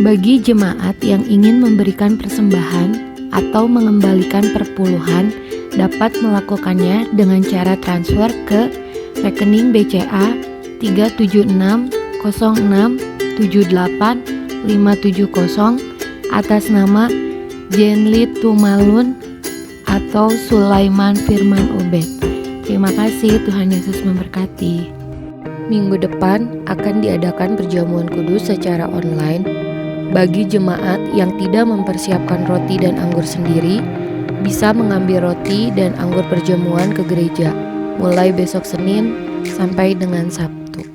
Bagi jemaat yang ingin memberikan persembahan atau mengembalikan perpuluhan, dapat melakukannya dengan cara transfer ke rekening BCA 3760678570 atas nama Jenly Tumalun atau Sulaiman Firman Obed. Terima kasih, Tuhan Yesus memberkati. Minggu depan akan diadakan perjamuan kudus secara online. Bagi jemaat yang tidak mempersiapkan roti dan anggur sendiri, bisa mengambil roti dan anggur perjamuan ke gereja, mulai besok Senin sampai dengan Sabtu.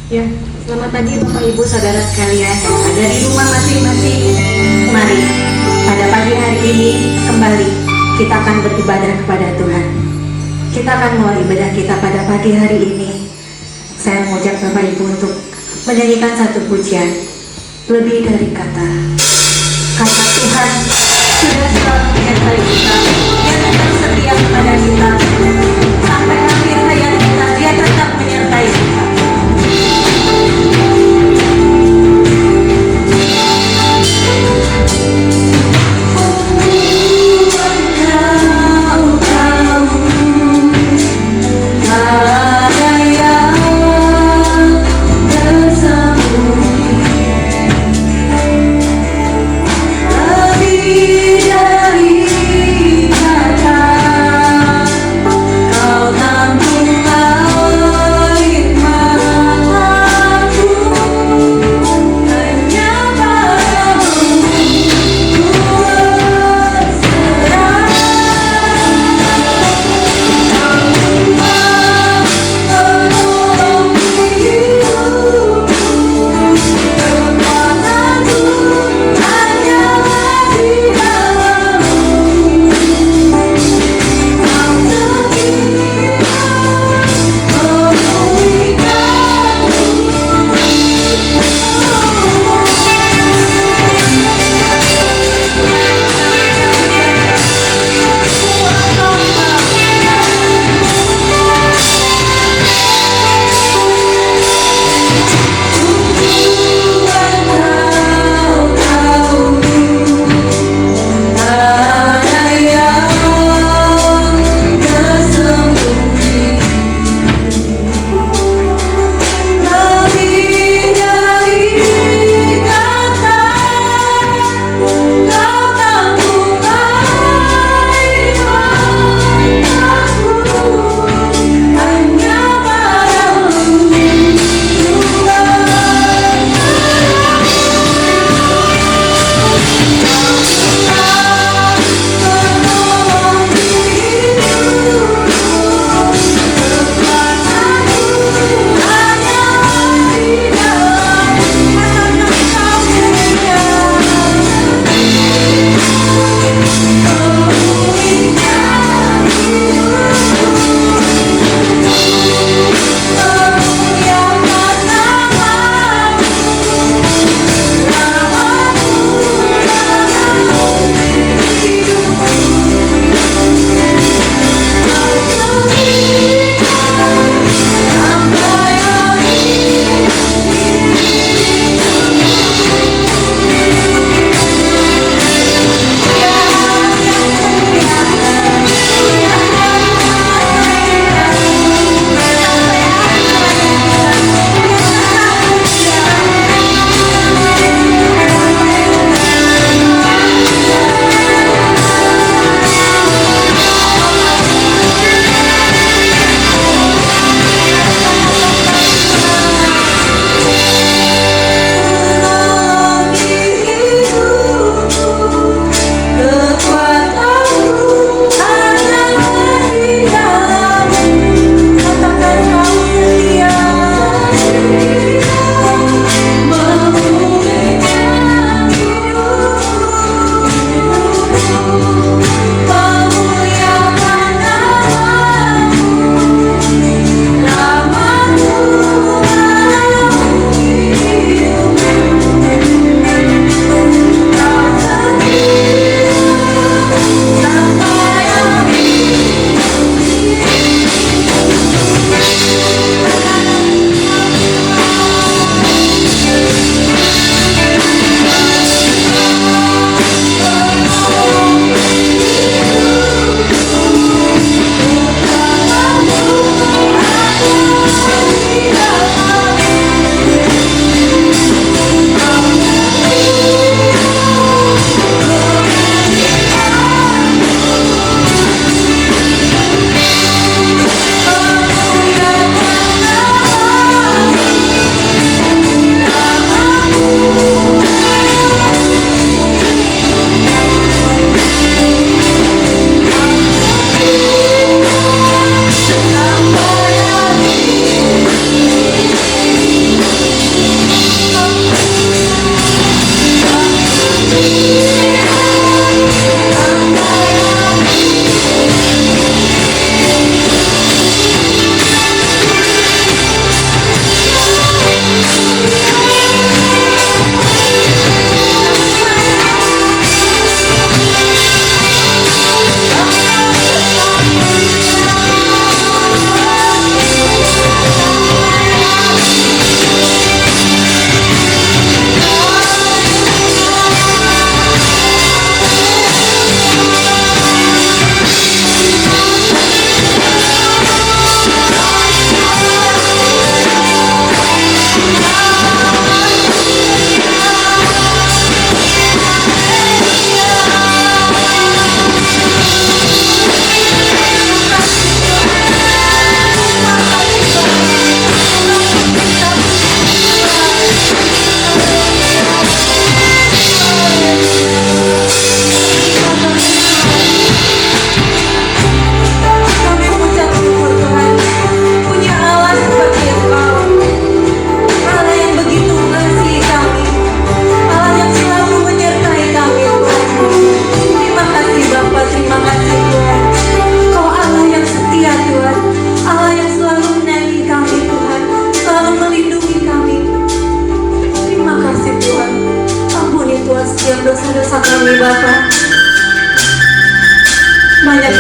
Ya, selamat pagi Bapak Ibu Saudara sekalian yang ada di rumah masing-masing. Mari, pada pagi hari ini kembali kita akan beribadah kepada Tuhan. Kita akan mulai ibadah kita pada pagi hari ini. Saya mengajak Bapak Ibu untuk menyanyikan satu pujian, lebih dari kata. Kata Tuhan sudah selalu menyertai kita. Dia tetap setia kepada kita. Sampai akhir hayat kita, Dia tetap menyertai kita.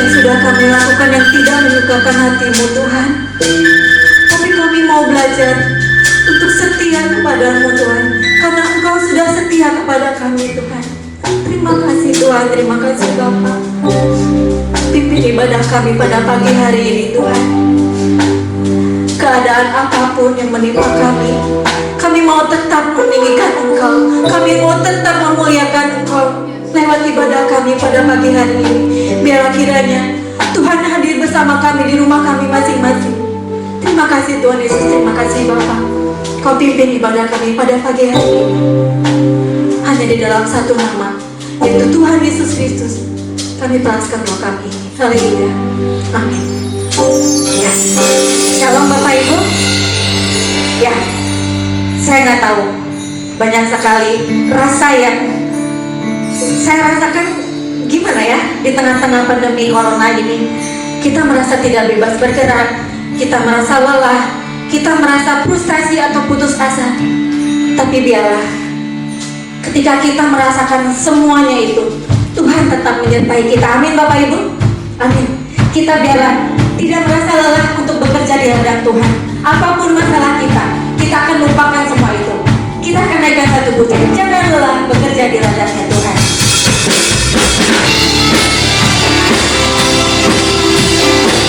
yang sudah kami lakukan yang tidak menyukakan hati-Mu Tuhan. Tapi kami mau belajar untuk setia kepadamu Tuhan, karena Engkau sudah setia kepada kami Tuhan. Terima kasih Tuhan, terima kasih Bapa. Pimpin ibadah kami pada pagi hari ini Tuhan. Keadaan apapun yang menimpa kami mau tetap meninggikan Engkau, kami mau tetap memuliakan Engkau lewat ibadah kami pada pagi hari ini. Biarlah kiranya Tuhan hadir bersama kami di rumah kami masing-masing. Terima kasih Tuhan Yesus, terima kasih Bapa. Kau pimpin ibadah kami pada pagi hari ini hanya di dalam satu nama, yaitu Tuhan Yesus Kristus. Kami peraskan doa kami. Haleluya. Amin. Ya. Shalom Bapak Ibu. Ya, saya nggak tahu, banyak sekali rasa yang saya rasakan. Gimana ya, di tengah-tengah pandemi corona ini, kita merasa tidak bebas bergerak, kita merasa lelah, kita merasa frustasi atau putus asa. Tapi biarlah ketika kita merasakan semuanya itu, Tuhan tetap menyertai kita. Amin Bapak Ibu. Amin. Kita biarlah tidak merasa lelah untuk bekerja di hadapan Tuhan. Apapun masalah kita akan lupakan semua itu. Kita akan naikkan satu pujian. Jangan lelah bekerja di hadapan Tuhan.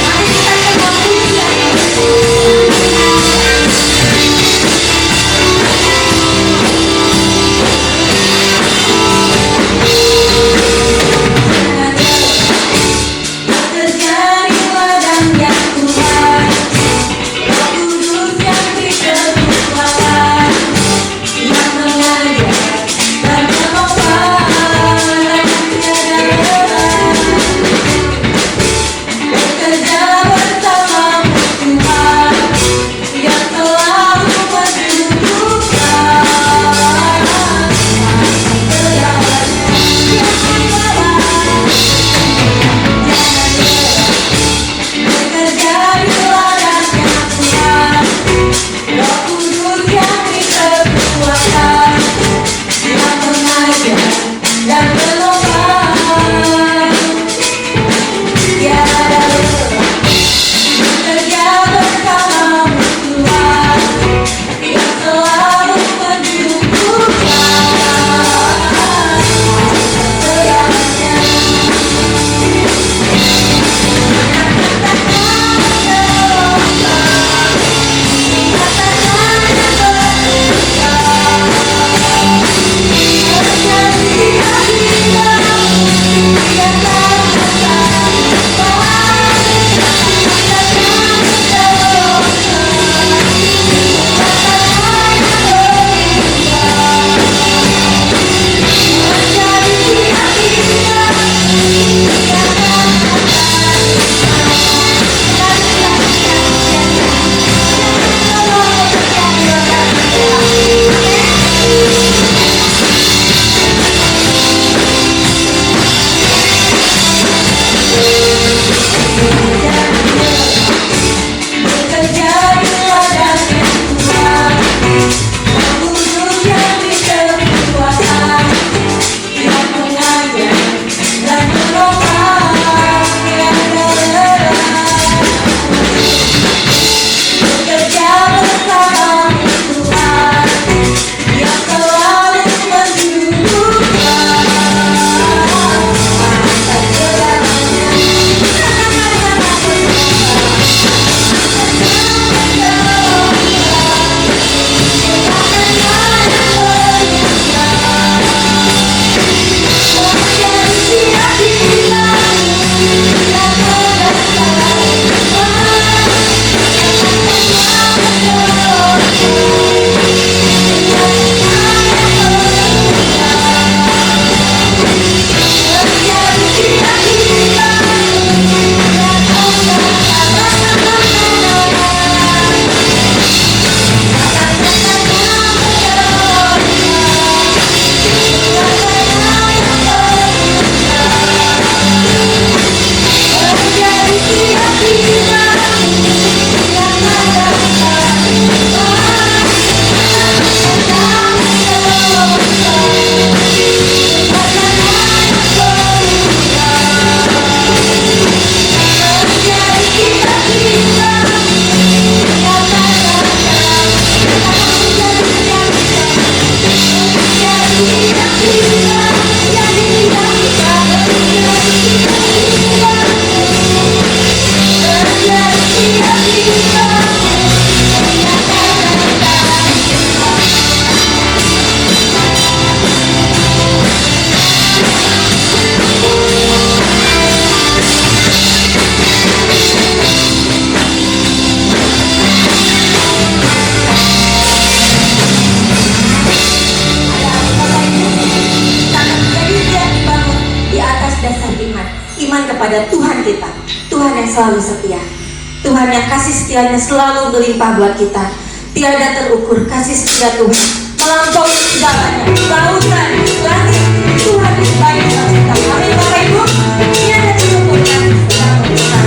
Mari kita semua pujian. Bekerja di ladang yang Tuhan, Roh Kudus yang diberi. kepada Tuhan kita, Tuhan yang selalu setia, Tuhan yang kasih setianya selalu melimpah buat kita. Tiada terukur kasih setia Tuhan, melampaui segalanya, lautan, langit. Tuhan lebih baik dalam kita. Amin Bapak Ibu. Tiada terukur kasih setia Tuhan.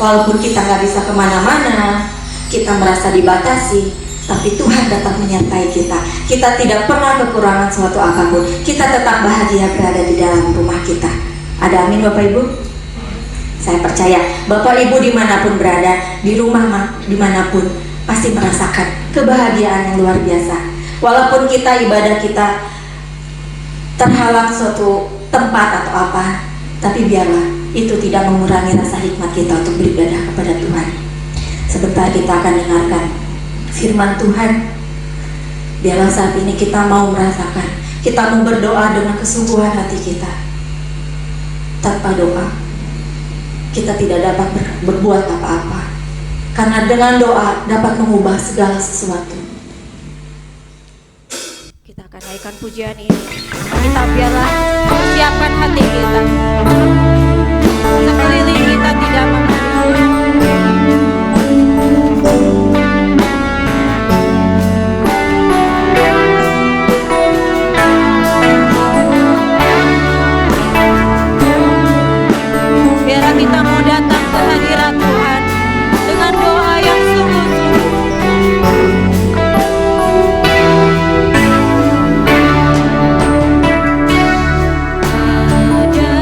Walaupun kita nggak bisa kemana-mana, kita merasa dibatasi, tapi Tuhan datang menyertai kita. Kita tidak pernah kekurangan suatu apapun. Kita tetap bahagia berada di dalam rumah kita. Ada amin Bapak Ibu? Saya percaya Bapak Ibu dimanapun berada, di rumah dimanapun, pasti merasakan kebahagiaan yang luar biasa. Walaupun kita ibadah kita terhalang suatu tempat atau apa, tapi biarlah itu tidak mengurangi rasa hikmat kita untuk beribadah kepada Tuhan. Sebentar kita akan dengarkan firman Tuhan. Biarlah saat ini kita mau merasakan, kita mau berdoa dengan kesungguhan hati kita. Tanpa doa, kita tidak dapat berbuat apa-apa. Karena dengan doa dapat mengubah segala sesuatu. Kita akan naikkan pujian ini. Kita biarlah persiapkan hati kita. Sekeliling kita tidak memandang. Biarlah kita mau datang ke hadirat Tuhan dengan doa yang sungguh-sungguh. Ada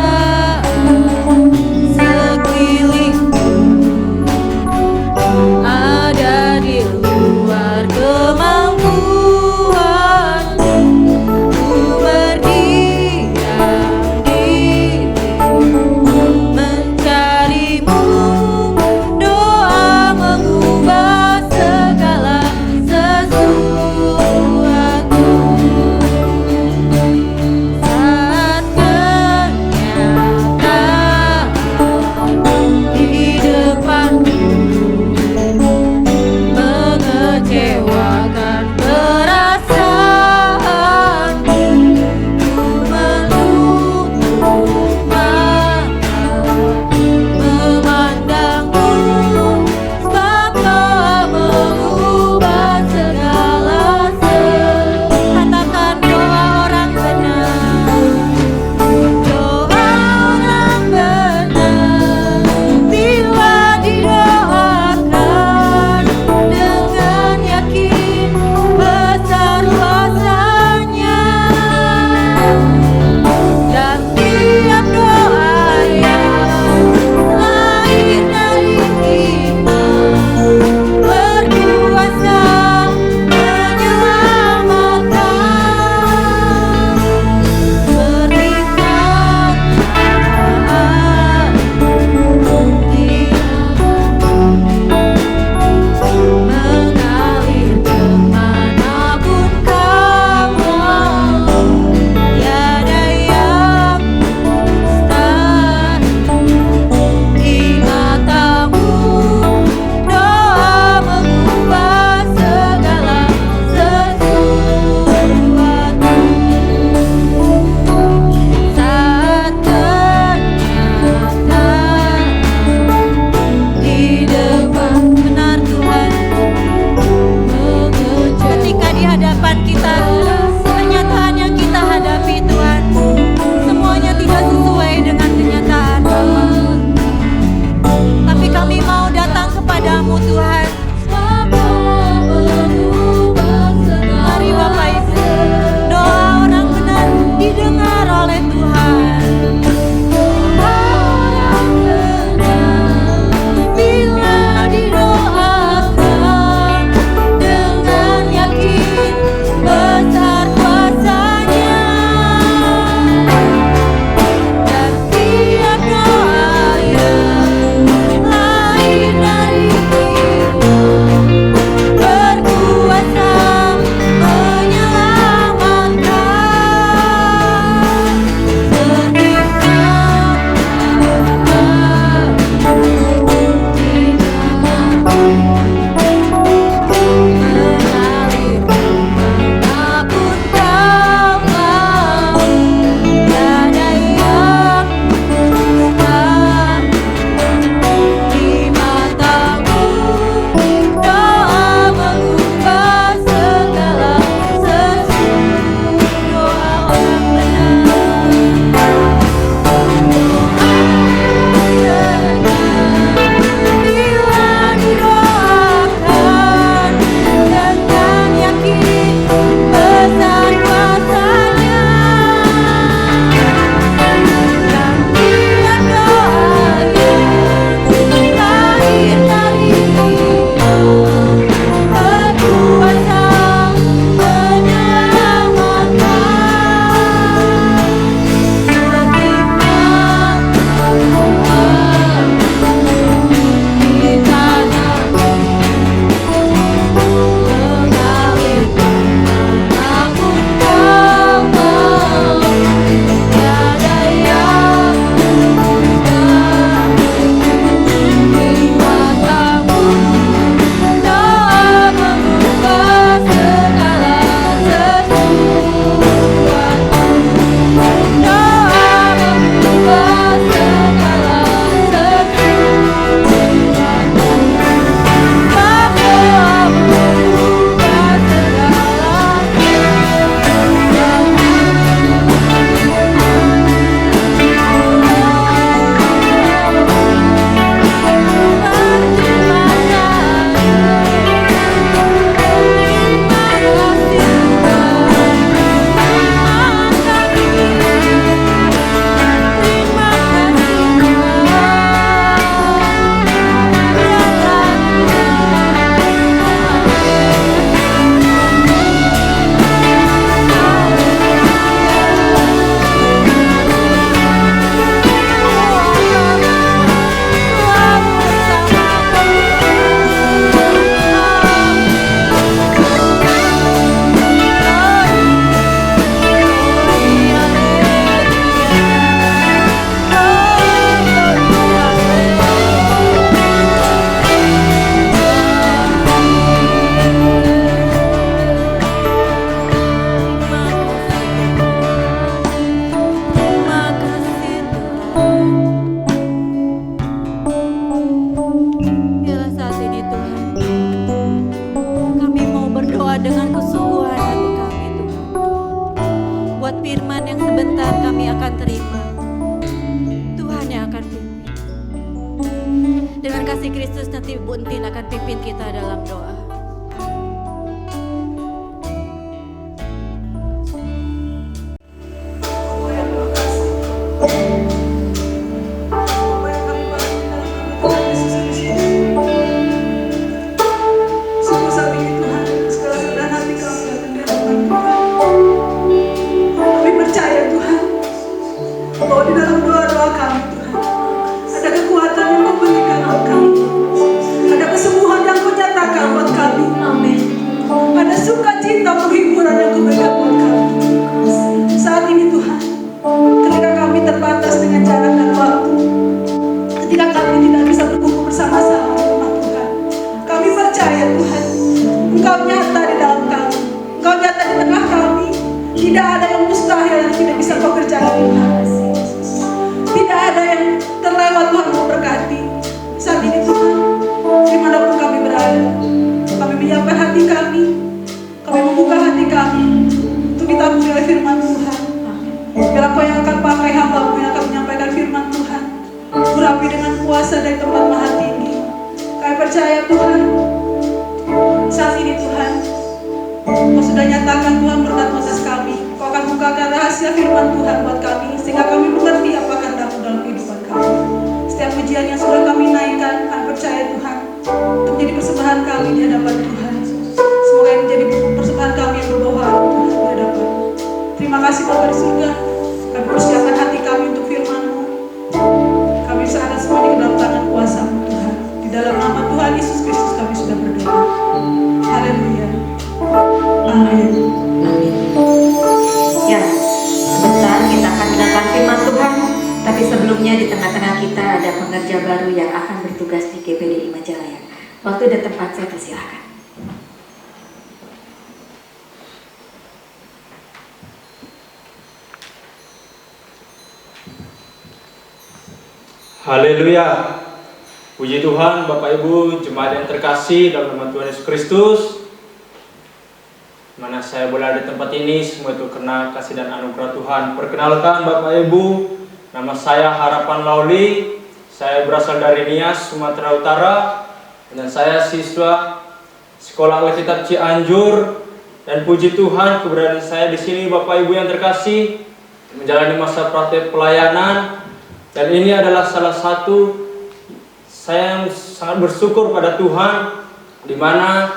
akan terima, Tuhan yang akan pimpin. Dengan kasih Kristus nanti Bu Entin akan pimpin kita dalam doa. Haleluya. Puji Tuhan, Bapak Ibu, jemaat yang terkasih dalam nama Tuhan Yesus Kristus. Mana saya boleh ada di tempat ini, semua itu karena kasih dan anugerah Tuhan. Perkenalkan Bapak Ibu, nama saya Harapan Lauli. Saya berasal dari Nias, Sumatera Utara. Dan saya siswa Sekolah Alkitab Cianjur. Dan puji Tuhan, keberadaan saya di sini Bapak Ibu yang terkasih, menjalani masa praktek pelayanan. Dan ini adalah salah satu saya yang sangat bersyukur pada Tuhan, di mana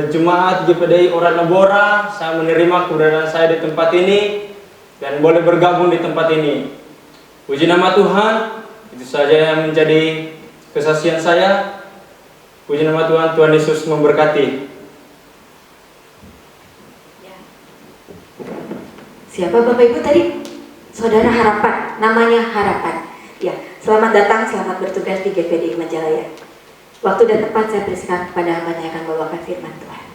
jemaat GPDI Oret Labora, saya menerima keberadaan saya di tempat ini dan boleh bergabung di tempat ini. Puji nama Tuhan, itu saja yang menjadi kesaksian saya. Puji nama Tuhan, Tuhan Yesus memberkati. Siapa Bapak Ibu tadi? Saudara Harapan, namanya Harapan. Ya, selamat datang, selamat bertugas di GPDI Majalaya. Waktu dan tempat saya persilakan kepada hambanya yang akan membawakan firman Tuhan.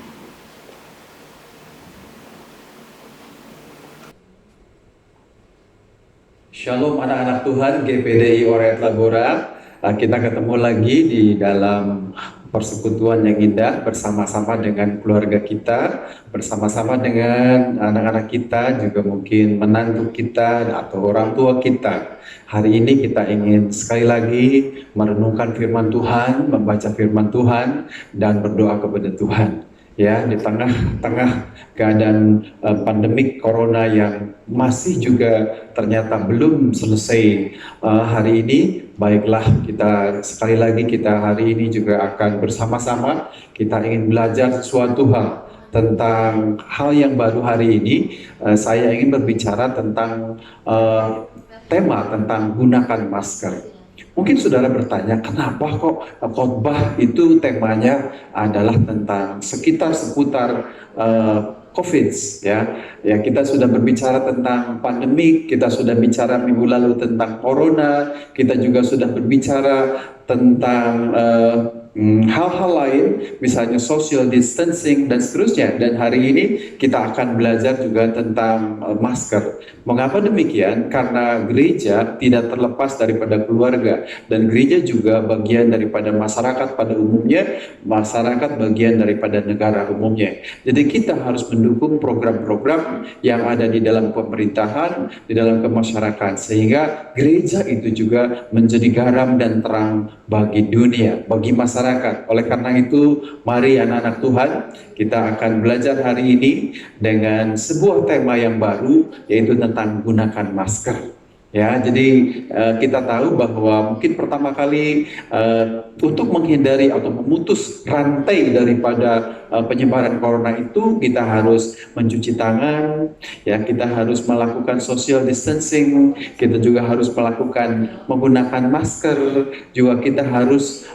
Shalom anak-anak Tuhan, GPDI Oret Labora. Kita ketemu lagi di dalam persekutuan yang indah bersama-sama dengan keluarga kita, bersama-sama dengan anak-anak kita, juga mungkin menantu kita atau orang tua kita. Hari ini kita ingin sekali lagi merenungkan firman Tuhan, membaca firman Tuhan, dan berdoa kepada Tuhan. Ya, di tengah-tengah keadaan pandemik corona yang masih juga ternyata belum selesai hari ini, baiklah kita sekali lagi hari ini juga akan bersama-sama kita ingin belajar sesuatu hal tentang hal yang baru hari ini. Saya ingin berbicara tentang tema tentang gunakan masker. Mungkin saudara bertanya, kenapa kok khotbah itu temanya adalah tentang seputar COVID, ya. Ya, kita sudah berbicara tentang pandemik, kita sudah bicara minggu lalu tentang corona, kita juga sudah berbicara tentang hal-hal lain, misalnya social distancing dan seterusnya. Dan hari ini kita akan belajar juga tentang masker. Mengapa demikian? Karena gereja tidak terlepas daripada keluarga, dan gereja juga bagian daripada masyarakat pada umumnya, masyarakat bagian daripada negara umumnya. Jadi kita harus mendukung program-program yang ada di dalam pemerintahan, di dalam kemasyarakatan, sehingga gereja itu juga menjadi garam dan terang bagi dunia, bagi masyarakat. Oleh karena itu, mari anak-anak Tuhan, kita akan belajar hari ini dengan sebuah tema yang baru, yaitu tentang gunakan masker. Ya, jadi kita tahu bahwa mungkin pertama kali untuk menghindari atau memutus rantai daripada penyebaran corona itu, kita harus mencuci tangan, ya, kita harus melakukan social distancing, kita juga harus melakukan menggunakan masker, juga kita harus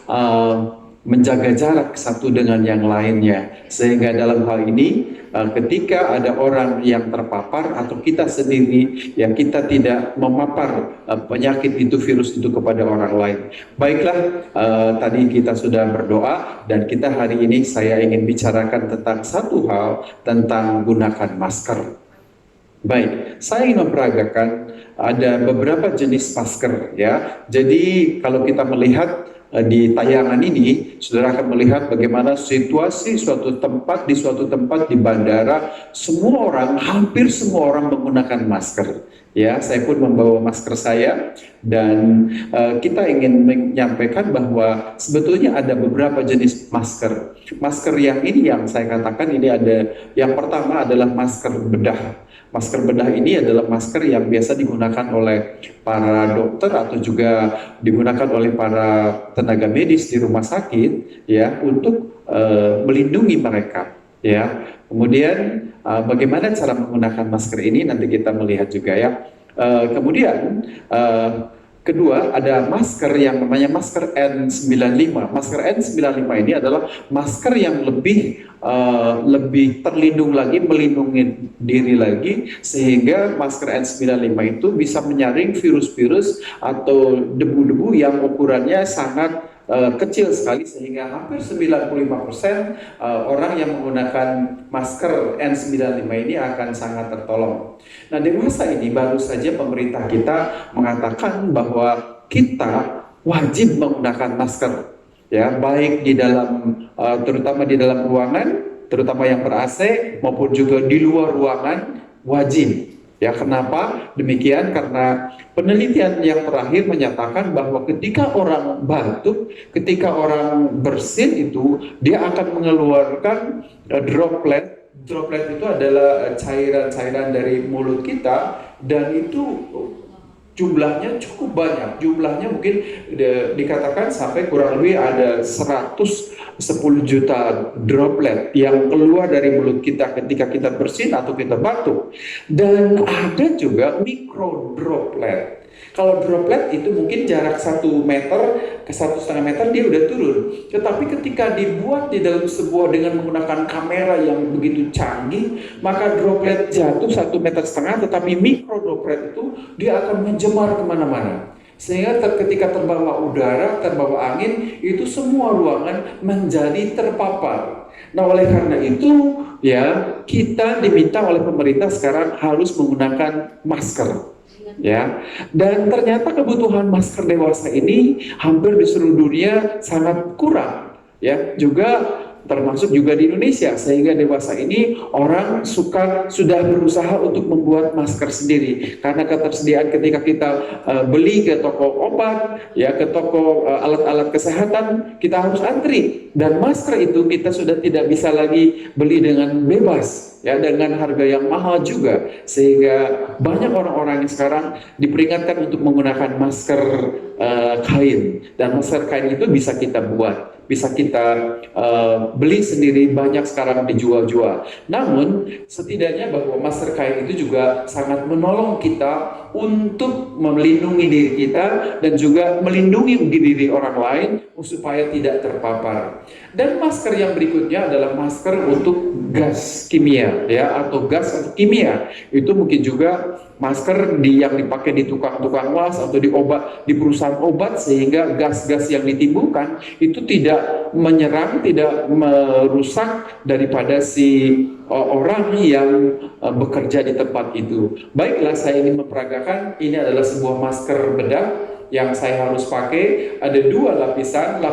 menjaga jarak satu dengan yang lainnya, sehingga dalam hal ini ketika ada orang yang terpapar atau kita sendiri, yang kita tidak memapar penyakit itu, virus itu kepada orang lain. Baiklah, tadi kita sudah berdoa, dan kita hari ini saya ingin bicarakan tentang satu hal, tentang gunakan masker. Baik, saya ingin memperagakan ada beberapa jenis masker, ya. Jadi kalau kita melihat di tayangan ini, saudara akan melihat bagaimana situasi di suatu tempat di bandara, semua orang, hampir semua orang menggunakan masker. Ya, saya pun membawa masker saya, dan kita ingin menyampaikan bahwa sebetulnya ada beberapa jenis masker. Masker yang ini yang saya katakan ini ada, yang pertama adalah masker bedah. Masker bedah ini adalah masker yang biasa digunakan oleh para dokter atau juga digunakan oleh para tenaga medis di rumah sakit, ya, untuk melindungi mereka, ya. Kemudian bagaimana cara menggunakan masker ini nanti kita melihat juga, ya. Kemudian kedua, ada masker yang namanya masker N95. Masker N95 ini adalah masker yang lebih terlindung lagi, melindungi diri lagi, sehingga masker N95 itu bisa menyaring virus-virus atau debu-debu yang ukurannya sangat kecil sekali, sehingga hampir 95% orang yang menggunakan masker N95 ini akan sangat tertolong. Nah, dewasa ini baru saja pemerintah kita mengatakan bahwa kita wajib menggunakan masker, ya, baik di dalam terutama di dalam ruangan, terutama yang ber-AC, maupun juga di luar ruangan, wajib. Ya, kenapa demikian? Karena penelitian yang terakhir menyatakan bahwa ketika orang batuk, ketika orang bersin itu, dia akan mengeluarkan droplet. Droplet itu adalah cairan-cairan dari mulut kita, dan itu jumlahnya cukup banyak. Jumlahnya mungkin dikatakan sampai kurang lebih ada 110 juta droplet yang keluar dari mulut kita ketika kita bersin atau kita batuk. Dan ada juga mikro droplet. Kalau droplet itu mungkin jarak 1 meter ke 1,5 meter dia udah turun. Tetapi ketika dibuat di dalam sebuah dengan menggunakan kamera yang begitu canggih, maka droplet jatuh 1,5 meter, tetapi mikro droplet itu dia akan menjemar kemana-mana. Sehingga ketika terbawa udara, terbawa angin, itu semua ruangan menjadi terpapar. Nah, oleh karena itu, ya, kita diminta oleh pemerintah sekarang harus menggunakan masker. Ya, dan ternyata kebutuhan masker dewasa ini hampir di seluruh dunia sangat kurang, ya, juga termasuk juga di Indonesia, sehingga dewasa ini orang sudah berusaha untuk membuat masker sendiri karena ketersediaan ketika kita beli ke toko obat, ya, ke toko alat-alat kesehatan, kita harus antri, dan masker itu kita sudah tidak bisa lagi beli dengan bebas, ya, dengan harga yang mahal juga, sehingga banyak orang-orang yang sekarang diperingatkan untuk menggunakan masker kain, dan masker kain itu bisa kita buat, bisa kita beli sendiri, banyak sekarang dijual-jual. Namun setidaknya bahwa masker kain itu juga sangat menolong kita untuk melindungi diri kita dan juga melindungi diri orang lain supaya tidak terpapar. Dan masker yang berikutnya adalah masker untuk gas kimia, ya, atau gas atau kimia. Itu mungkin juga masker yang dipakai di tukang-tukang las atau di perusahaan obat, sehingga gas-gas yang ditimbulkan itu tidak menyerang, tidak merusak daripada si orang yang bekerja di tempat itu. Baiklah, saya ingin memperagakan ini adalah sebuah masker bedah yang saya harus pakai. Ada dua lapisan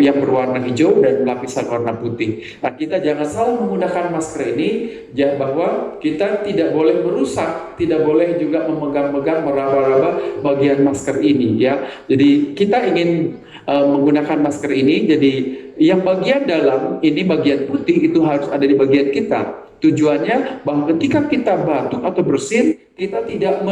yang berwarna hijau dan lapisan warna putih. Nah, kita jangan salah menggunakan masker ini, ya, bahwa kita tidak boleh merusak, tidak boleh juga memegang-megang, meraba-raba bagian masker ini, ya. Jadi kita ingin menggunakan masker ini, jadi yang bagian dalam ini, bagian putih itu harus ada di bagian kita. Tujuannya bahwa ketika kita batuk atau bersin, kita tidak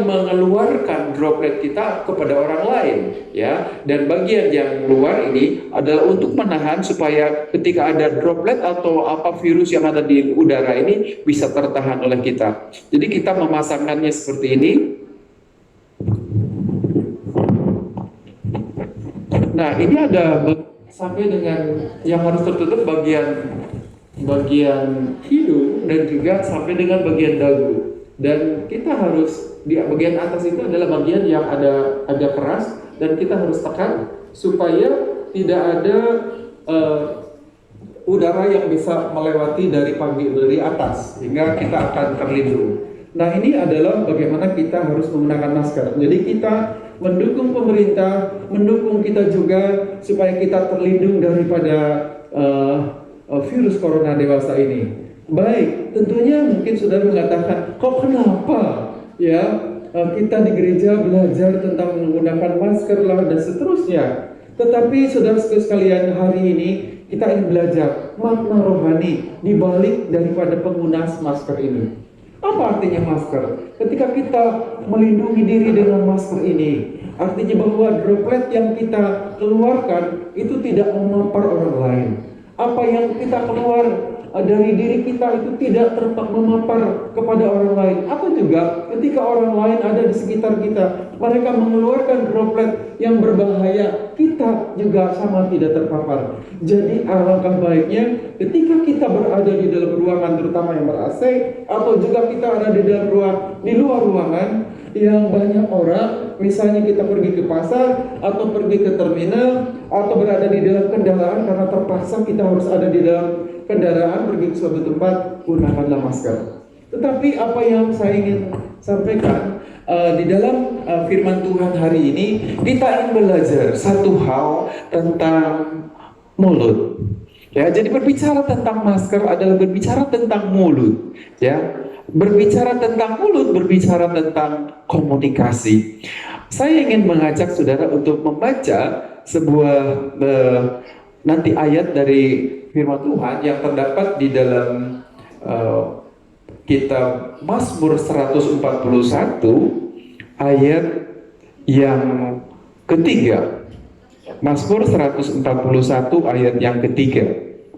mengeluarkan droplet kita kepada orang lain, ya. Dan bagian yang luar ini adalah untuk menahan supaya ketika ada droplet atau apa virus yang ada di udara ini bisa tertahan oleh kita. Jadi kita memasangkannya seperti ini. Nah, ini ada sampai dengan yang harus tertutup bagian hidung dan juga sampai dengan bagian dagu. Dan kita harus di bagian atas itu adalah bagian yang agak keras dan kita harus tekan supaya tidak ada udara yang bisa melewati dari atas sehingga kita akan terlindung. Nah, ini adalah bagaimana kita harus menggunakan masker. Jadi kita mendukung pemerintah, mendukung kita juga supaya kita terlindung daripada virus corona dewasa ini. Baik, tentunya mungkin saudara mengatakan, kok kenapa ya kita di gereja belajar tentang menggunakan masker lah dan seterusnya. Tetapi saudara sekalian, hari ini kita ingin belajar makna rohani di balik daripada penggunaan masker ini. Apa artinya masker? Ketika kita melindungi diri dengan masker ini, artinya bahwa droplet yang kita keluarkan itu tidak memapar orang lain. Apa yang kita keluar dari diri kita itu tidak memapar kepada orang lain. Atau juga ketika orang lain ada di sekitar kita, mereka mengeluarkan droplet yang berbahaya, kita juga sama tidak terpapar. Jadi alangkah baiknya ketika kita berada di dalam ruangan, terutama yang ber-AC, atau juga kita ada di luar ruangan yang banyak orang, misalnya kita pergi ke pasar atau pergi ke terminal atau berada di dalam kendaraan karena terpaksa kita harus ada di dalam kendaraan pergi ke suatu tempat, gunakanlah masker. Tetapi apa yang saya ingin sampaikan di dalam firman Tuhan hari ini, kita ingin belajar satu hal tentang mulut. Ya, jadi berbicara tentang masker adalah berbicara tentang mulut. Ya, berbicara tentang mulut, berbicara tentang komunikasi. Saya ingin mengajak saudara untuk membaca sebuah nanti ayat dari firman Tuhan yang terdapat di dalam kitab Mazmur 141 ayat yang ketiga. Mazmur 141 ayat yang ketiga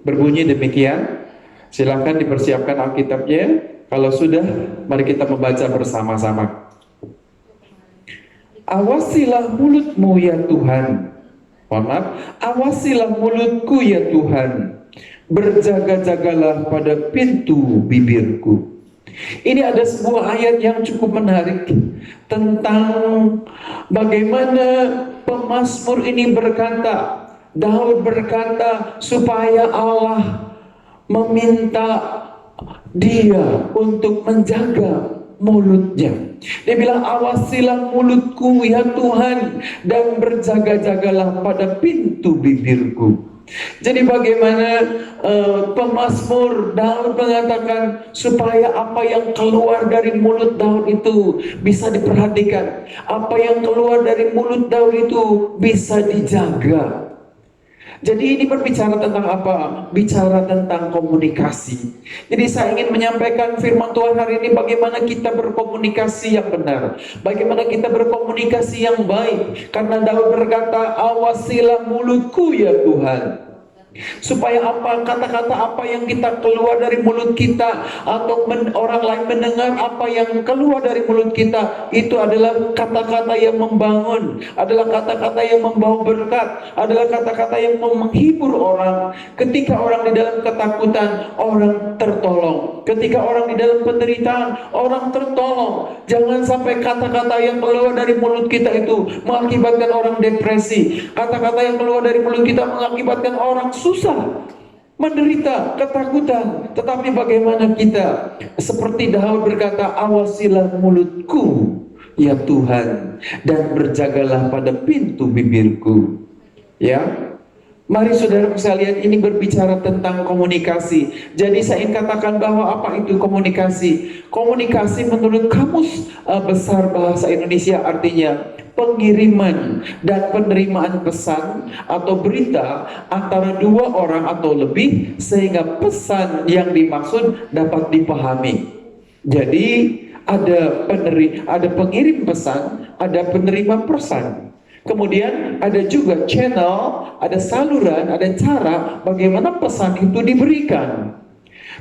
berbunyi demikian. Silakan dipersiapkan Alkitabnya. Kalau sudah, mari kita membaca bersama-sama. Awasilah mulutmu ya Tuhan. Awasilah mulutku ya Tuhan. Berjaga-jagalah pada pintu bibirku. Ini ada sebuah ayat yang cukup menarik tentang bagaimana pemazmur ini berkata, Daud berkata supaya Allah meminta dia untuk menjaga mulutnya. Dia bilang, awasilah mulutku ya Tuhan dan berjaga-jagalah pada pintu bibirku. Jadi bagaimana pemazmur Daud mengatakan supaya apa yang keluar dari mulut Daud itu bisa diperhatikan, apa yang keluar dari mulut Daud itu bisa dijaga. Jadi ini berbicara tentang apa? Bicara tentang komunikasi. Jadi saya ingin menyampaikan firman Tuhan hari ini, bagaimana kita berkomunikasi yang benar, bagaimana kita berkomunikasi yang baik. Karena Daud berkata, awasilah mulutku ya Tuhan. Supaya apa? Kata-kata apa yang kita keluar dari mulut kita, atau orang lain mendengar apa yang keluar dari mulut kita, itu adalah kata-kata yang membangun, adalah kata-kata yang membawa berkat, adalah kata-kata yang menghibur orang. Ketika orang di dalam ketakutan, orang tertolong. Ketika orang di dalam penderitaan, orang tertolong. Jangan sampai kata-kata yang keluar dari mulut kita itu mengakibatkan orang depresi. Kata-kata yang keluar dari mulut kita mengakibatkan orang susah, menderita, ketakutan. Tetapi bagaimana kita? Seperti Daud berkata, awasilah mulutku ya Tuhan, dan berjagalah pada pintu bibirku. Ya, mari saudara sekalian, ini berbicara tentang komunikasi. Jadi saya ingin katakan bahwa apa itu komunikasi? Komunikasi menurut Kamus Besar Bahasa Indonesia artinya pengiriman dan penerimaan pesan atau berita antara dua orang atau lebih, sehingga pesan yang dimaksud dapat dipahami. Jadi ada pengirim pesan, ada penerima pesan. Kemudian ada juga channel, ada saluran, ada cara bagaimana pesan itu diberikan.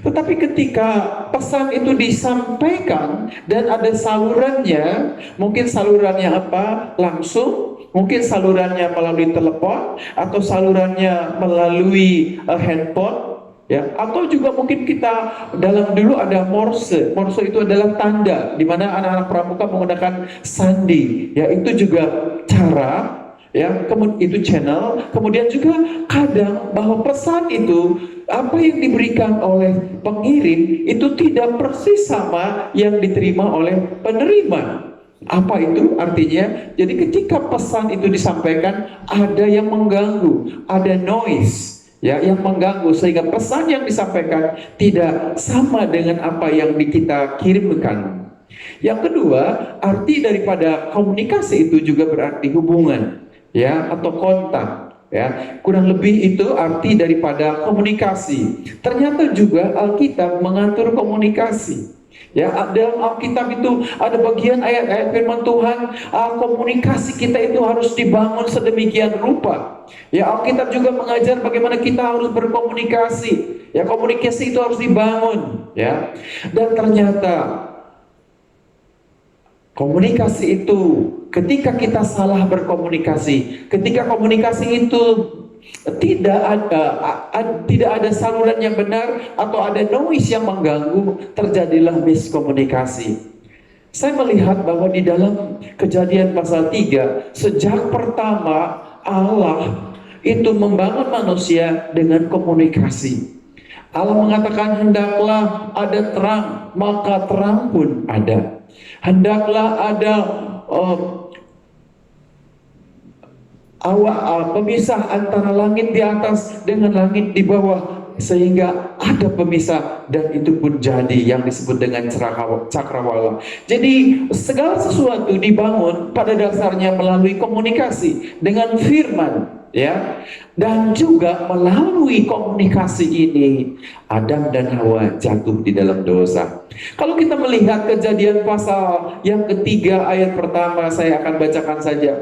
Tetapi ketika pesan itu disampaikan dan ada salurannya, mungkin salurannya apa? Langsung, mungkin salurannya melalui telepon, atau salurannya melalui handphone, ya, atau juga mungkin kita dalam dulu ada Morse. Morse itu adalah tanda di mana anak-anak pramuka menggunakan sandi, ya, itu juga cara, ya, itu channel. Kemudian juga kadang bahwa pesan itu, apa yang diberikan oleh pengirim itu tidak persis sama yang diterima oleh penerima. Apa itu artinya? Jadi ketika pesan itu disampaikan, ada yang mengganggu, ada noise, ya, yang mengganggu, sehingga pesan yang disampaikan tidak sama dengan apa yang kita kirimkan. Yang kedua, arti daripada komunikasi itu juga berarti hubungan, ya, atau kontak. Ya, kurang lebih itu arti daripada komunikasi. Ternyata juga Alkitab mengatur komunikasi. Ya, dalam Alkitab itu ada bagian ayat-ayat firman Tuhan, komunikasi kita itu harus dibangun sedemikian rupa. Ya, Alkitab juga mengajar bagaimana kita harus berkomunikasi. Ya, komunikasi itu harus dibangun. Ya, dan ternyata komunikasi itu, ketika kita salah berkomunikasi, ketika komunikasi itu tidak ada saluran yang benar, atau ada noise yang mengganggu, terjadilah miskomunikasi. Saya melihat bahwa di dalam Kejadian pasal 3, sejak pertama Allah itu membangun manusia dengan komunikasi. Allah mengatakan, hendaklah ada terang, maka terang pun ada. Hendaklah ada pemisah antara langit di atas dengan langit di bawah, sehingga ada pemisah, dan itu pun jadi, yang disebut dengan cakrawala. Jadi segala sesuatu dibangun pada dasarnya melalui komunikasi dengan firman, ya, dan juga melalui komunikasi ini Adam dan Hawa jatuh di dalam dosa. Kalau kita melihat Kejadian pasal yang ketiga ayat pertama, saya akan bacakan saja.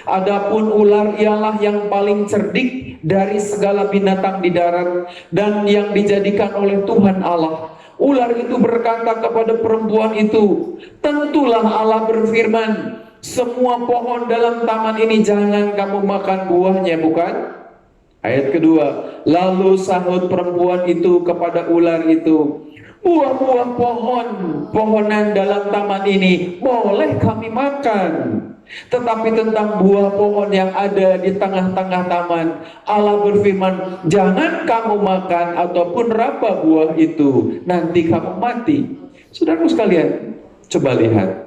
Adapun ular ialah yang paling cerdik dari segala binatang di darat, dan yang dijadikan oleh Tuhan Allah. Ular itu berkata kepada perempuan itu, tentulah Allah berfirman, semua pohon dalam taman ini jangan kamu makan buahnya, bukan? Ayat kedua, lalu sahut perempuan itu kepada ular itu, buah-buah pohonan dalam taman ini boleh kami makan, tetapi tentang buah pohon yang ada di tengah-tengah taman, Allah berfirman, jangan kamu makan ataupun raba buah itu, nanti kamu mati. Saudaraku sekalian, coba lihat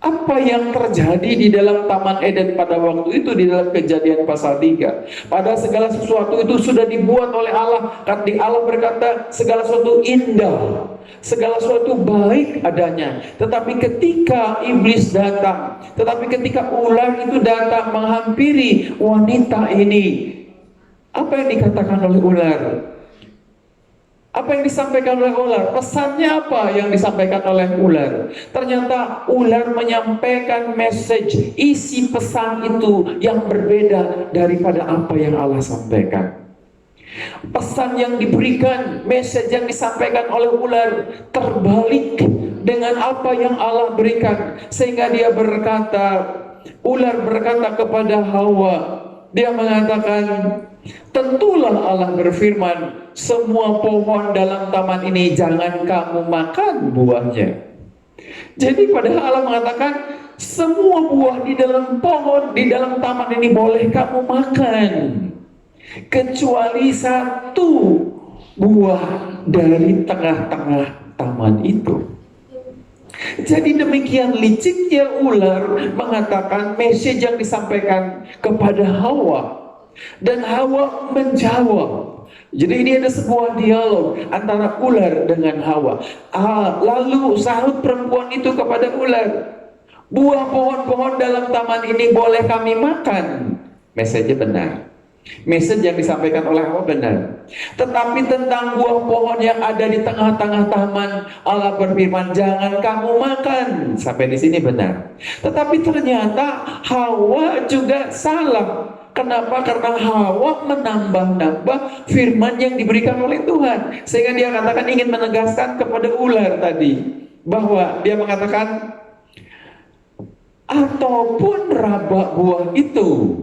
apa yang terjadi di dalam Taman Eden pada waktu itu di dalam Kejadian pasal 3. Pada segala sesuatu itu sudah dibuat oleh Allah. Karena Allah berkata segala sesuatu indah, segala sesuatu baik adanya. Tetapi ketika iblis datang, tetapi ketika ular itu datang menghampiri wanita ini, apa yang dikatakan oleh ular? Apa yang disampaikan oleh ular? Pesannya apa yang disampaikan oleh ular? Ternyata ular menyampaikan message, isi pesan itu yang berbeda daripada apa yang Allah sampaikan. Pesan yang diberikan, message yang disampaikan oleh ular terbalik dengan apa yang Allah berikan. Sehingga ular berkata kepada Hawa, dia mengatakan, tentulah Allah berfirman, semua pohon dalam taman ini jangan kamu makan buahnya. Jadi padahal Allah mengatakan, semua buah di dalam pohon, di dalam taman ini boleh kamu makan, kecuali satu buah dari tengah-tengah taman itu. Jadi demikian liciknya ular mengatakan message yang disampaikan kepada Hawa, dan Hawa menjawab. Jadi ini ada sebuah dialog antara ular dengan Hawa. Lalu sahut perempuan itu kepada ular, buah pohon-pohon dalam taman ini boleh kami makan. Message-nya benar. Message yang disampaikan oleh Hawa benar. Tetapi tentang buah pohon yang ada di tengah-tengah taman, Allah berfirman, jangan kamu makan. Sampai di sini benar. Tetapi ternyata Hawa juga salah. Kenapa? Karena Hawa menambah-nambah firman yang diberikan oleh Tuhan. Sehingga dia katakan ingin menegaskan kepada ular tadi, bahwa dia mengatakan, ataupun raba buah itu.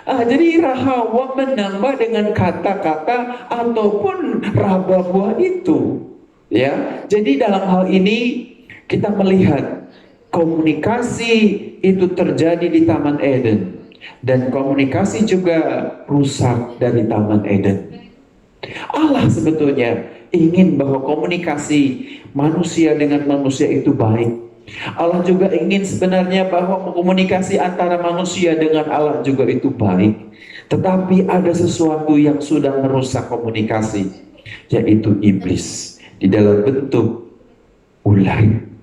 Jadi Hawa menambah dengan kata-kata ataupun raba buah itu. Ya, jadi dalam hal ini kita melihat komunikasi itu terjadi di Taman Eden, dan komunikasi juga rusak dari Taman Eden. Allah sebetulnya ingin bahwa komunikasi manusia dengan manusia itu baik. Allah juga ingin sebenarnya bahwa komunikasi antara manusia dengan Allah juga itu baik. Tetapi ada sesuatu yang sudah merusak komunikasi, yaitu iblis di dalam bentuk ular.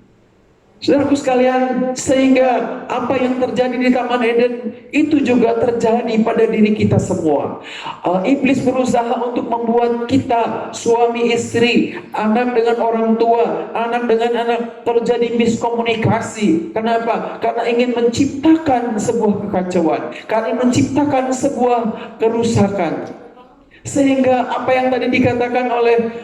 Saudaraku sekalian, sehingga apa yang terjadi di Taman Eden itu juga terjadi pada diri kita semua. Iblis berusaha untuk membuat kita, suami istri, anak dengan orang tua, anak dengan anak, terjadi miskomunikasi. Kenapa? Karena ingin menciptakan sebuah kekacauan, karena menciptakan sebuah kerusakan. Sehingga apa yang tadi dikatakan oleh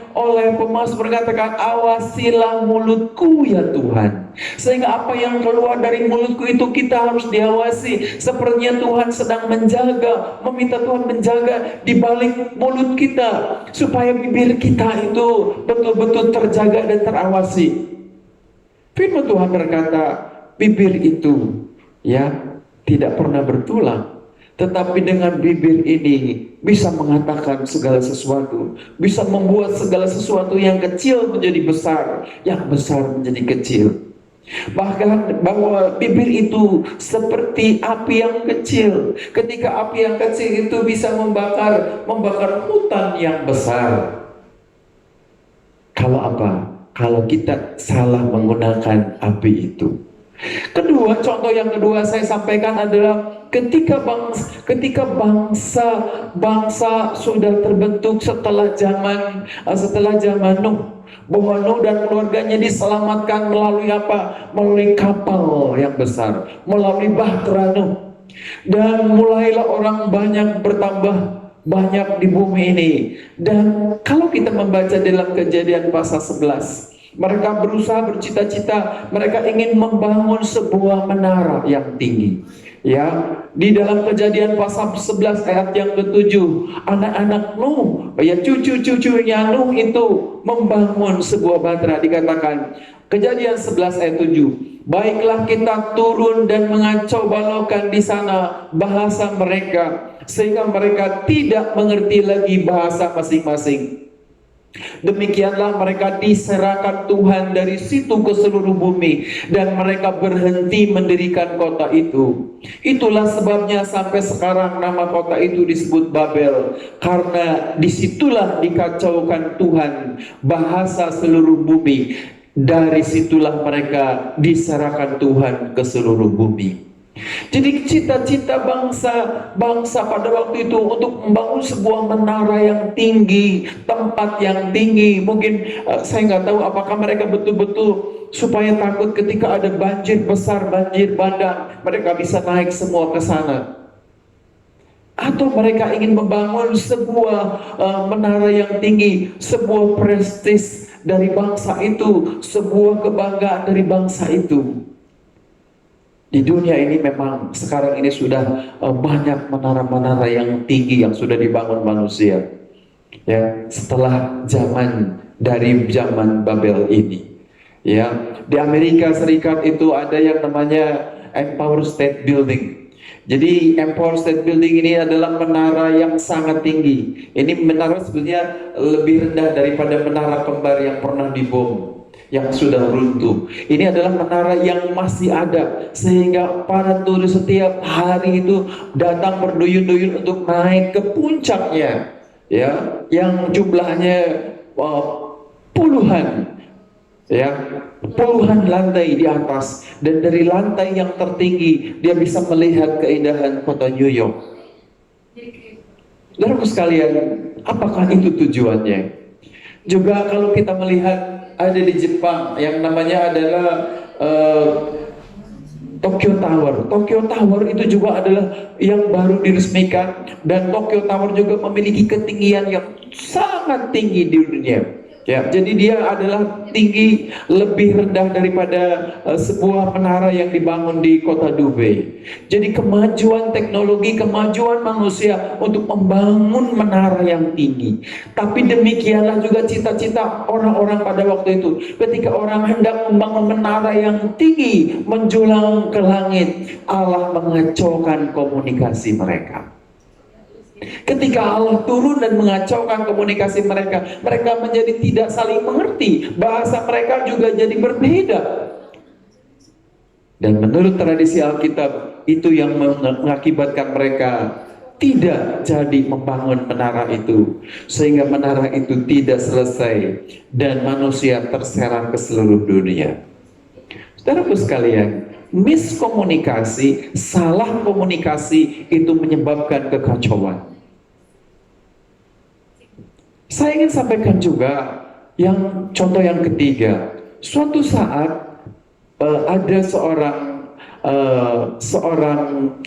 pemazmur, berkatakan, awasilah mulutku ya Tuhan. Sehingga apa yang keluar dari mulutku itu kita harus diawasi. Sepertinya Tuhan sedang menjaga, meminta Tuhan menjaga di balik mulut kita, supaya bibir kita itu betul-betul terjaga dan terawasi. Firman Tuhan berkata, bibir itu ya tidak pernah bertulang, tetapi dengan bibir ini bisa mengatakan segala sesuatu, bisa membuat segala sesuatu yang kecil menjadi besar, yang besar menjadi kecil. Bahkan bahwa bibir itu seperti api yang kecil. Ketika api yang kecil itu bisa membakar hutan yang besar. Kalau apa? Kalau kita salah menggunakan api itu. Kedua, contoh yang kedua saya sampaikan adalah ketika bangsa sudah terbentuk setelah zaman Nuh, bahwa Nuh dan keluarganya diselamatkan melalui apa? Melalui kapal yang besar, melalui bahtera Nuh, dan mulailah orang banyak bertambah banyak di bumi ini. Dan kalau kita membaca dalam Kejadian pasal 11, mereka berusaha bercita-cita, mereka ingin membangun sebuah menara yang tinggi. Ya, di dalam Kejadian pasal 11 ayat yang ke-7, anak-anak Nuh, ya cucu-cucunya Nuh itu membangun sebuah bahtera. Dikatakan Kejadian 11 ayat 7, baiklah kita turun dan mengacau balaukan di sana bahasa mereka, sehingga mereka tidak mengerti lagi bahasa masing-masing. Demikianlah mereka diserahkan Tuhan dari situ ke seluruh bumi, dan mereka berhenti mendirikan kota itu. Itulah sebabnya sampai sekarang nama kota itu disebut Babel, karena disitulah dikacaukan Tuhan bahasa seluruh bumi. Dari situlah mereka diserahkan Tuhan ke seluruh bumi. Jadi cita-cita bangsa pada waktu itu untuk membangun sebuah menara yang tinggi, tempat yang tinggi. Mungkin saya nggak tahu apakah mereka betul-betul supaya takut ketika ada banjir besar, banjir bandang, mereka bisa naik semua ke sana. Atau mereka ingin membangun sebuah menara yang tinggi, sebuah prestis dari bangsa itu, sebuah kebanggaan dari bangsa itu. Di dunia ini memang sekarang ini sudah banyak menara-menara yang tinggi yang sudah dibangun manusia. Ya, setelah dari zaman Babel ini. Ya, di Amerika Serikat itu ada yang namanya Empire State Building. Jadi Empire State Building ini adalah menara yang sangat tinggi. Ini menara sebenarnya lebih rendah daripada menara kembar yang pernah dibom, yang sudah runtuh. Ini adalah menara yang masih ada, sehingga para turis setiap hari itu datang berduyun-duyun untuk naik ke puncaknya, ya, yang jumlahnya puluhan, ya, puluhan lantai di atas, dan dari lantai yang tertinggi dia bisa melihat keindahan kota New York. Saudaraku sekalian, apakah itu tujuannya? Juga kalau kita melihat ada di Jepang yang namanya adalah Tokyo Tower. Tokyo Tower itu juga adalah yang baru diresmikan, dan Tokyo Tower juga memiliki ketinggian yang sangat tinggi di dunia. Ya, jadi dia adalah tinggi lebih rendah daripada sebuah menara yang dibangun di kota Dubai. Jadi kemajuan teknologi, kemajuan manusia untuk membangun menara yang tinggi. Tapi demikianlah juga cita-cita orang-orang pada waktu itu. Ketika orang hendak membangun menara yang tinggi menjulang ke langit, Allah mengacaukan komunikasi mereka. Ketika Allah turun dan mengacaukan komunikasi mereka, mereka menjadi tidak saling mengerti. Bahasa mereka juga jadi berbeda. Dan menurut tradisi Alkitab, itu yang mengakibatkan mereka tidak jadi membangun menara itu, sehingga menara itu tidak selesai dan manusia terserang ke seluruh dunia. Saudaraku sekalian, miskomunikasi, salah komunikasi itu menyebabkan kekacauan. Saya ingin sampaikan juga contoh yang ketiga. Suatu saat ada seorang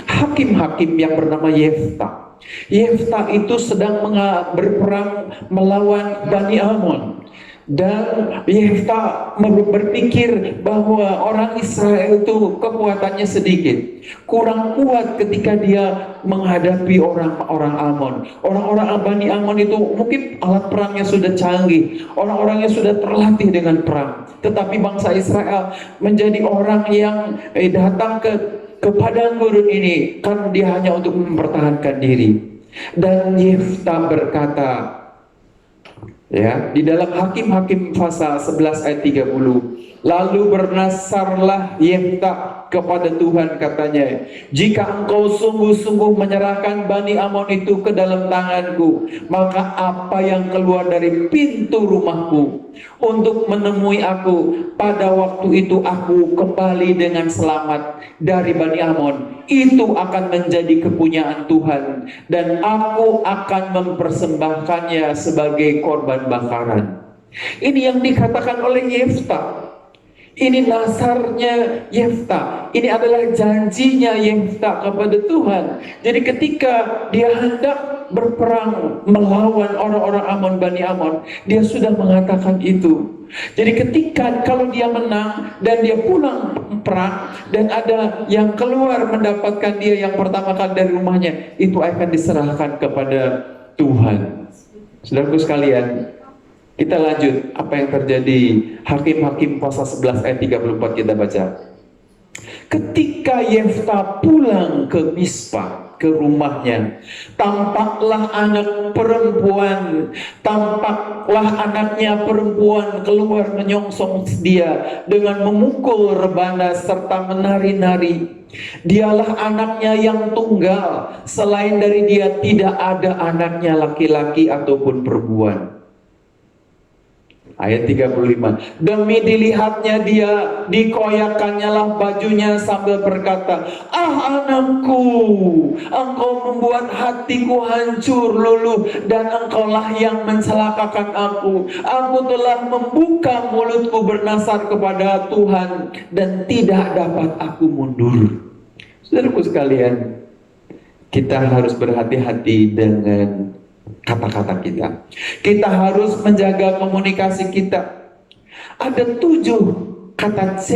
hakim-hakim yang bernama Yefta. Yefta itu sedang berperang melawan Bani Amon. Dan Yefta berpikir bahwa orang Israel itu kekuatannya sedikit, kurang kuat ketika dia menghadapi orang-orang Amon. Orang-orang Bani Amon itu mungkin alat perangnya sudah canggih, orang-orangnya sudah terlatih dengan perang. Tetapi bangsa Israel menjadi orang yang datang ke padang gurun ini karena dia hanya untuk mempertahankan diri. Dan Yefta berkata, ya, di dalam Hakim-Hakim pasal 11 ayat 30, lalu bernasarlah Yefta kepada Tuhan, katanya, jika engkau sungguh-sungguh menyerahkan Bani Amon itu ke dalam tanganku, maka apa yang keluar dari pintu rumahku untuk menemui aku, pada waktu itu aku kembali dengan selamat dari Bani Amon, itu akan menjadi kepunyaan Tuhan, dan aku akan mempersembahkannya sebagai korban bakaran. Ini yang dikatakan oleh Yefta. Ini nasarnya Yefta. Ini adalah janjinya Yefta kepada Tuhan. Jadi ketika dia hendak berperang melawan orang-orang Amon, Bani Amon, dia sudah mengatakan itu. Jadi ketika kalau dia menang dan dia pulang perang dan ada yang keluar mendapatkan dia yang pertama kali dari rumahnya, itu akan diserahkan kepada Tuhan. Saudaraku sekalian, kita lanjut apa yang terjadi. Hakim-Hakim pasal 11 ayat 34 kita baca. Ketika Yefta pulang ke Mispa, ke rumahnya, tampaklah anaknya perempuan keluar menyongsong dia dengan memukul rebana serta menari-nari. Dialah anaknya yang tunggal, selain dari dia tidak ada anaknya laki-laki ataupun perempuan. Ayat 35, demi dilihatnya dia, dikoyakannya lah bajunya sambil berkata, ah anakku, engkau membuat hatiku hancur luluh, dan engkaulah yang mencelakakan aku. Aku telah membuka mulutku bernasar kepada Tuhan, dan tidak dapat aku mundur. Saudaraku sekalian, Kita harus berhati-hati dengan kata-kata kita. Kita harus menjaga komunikasi kita. Ada 7 kata C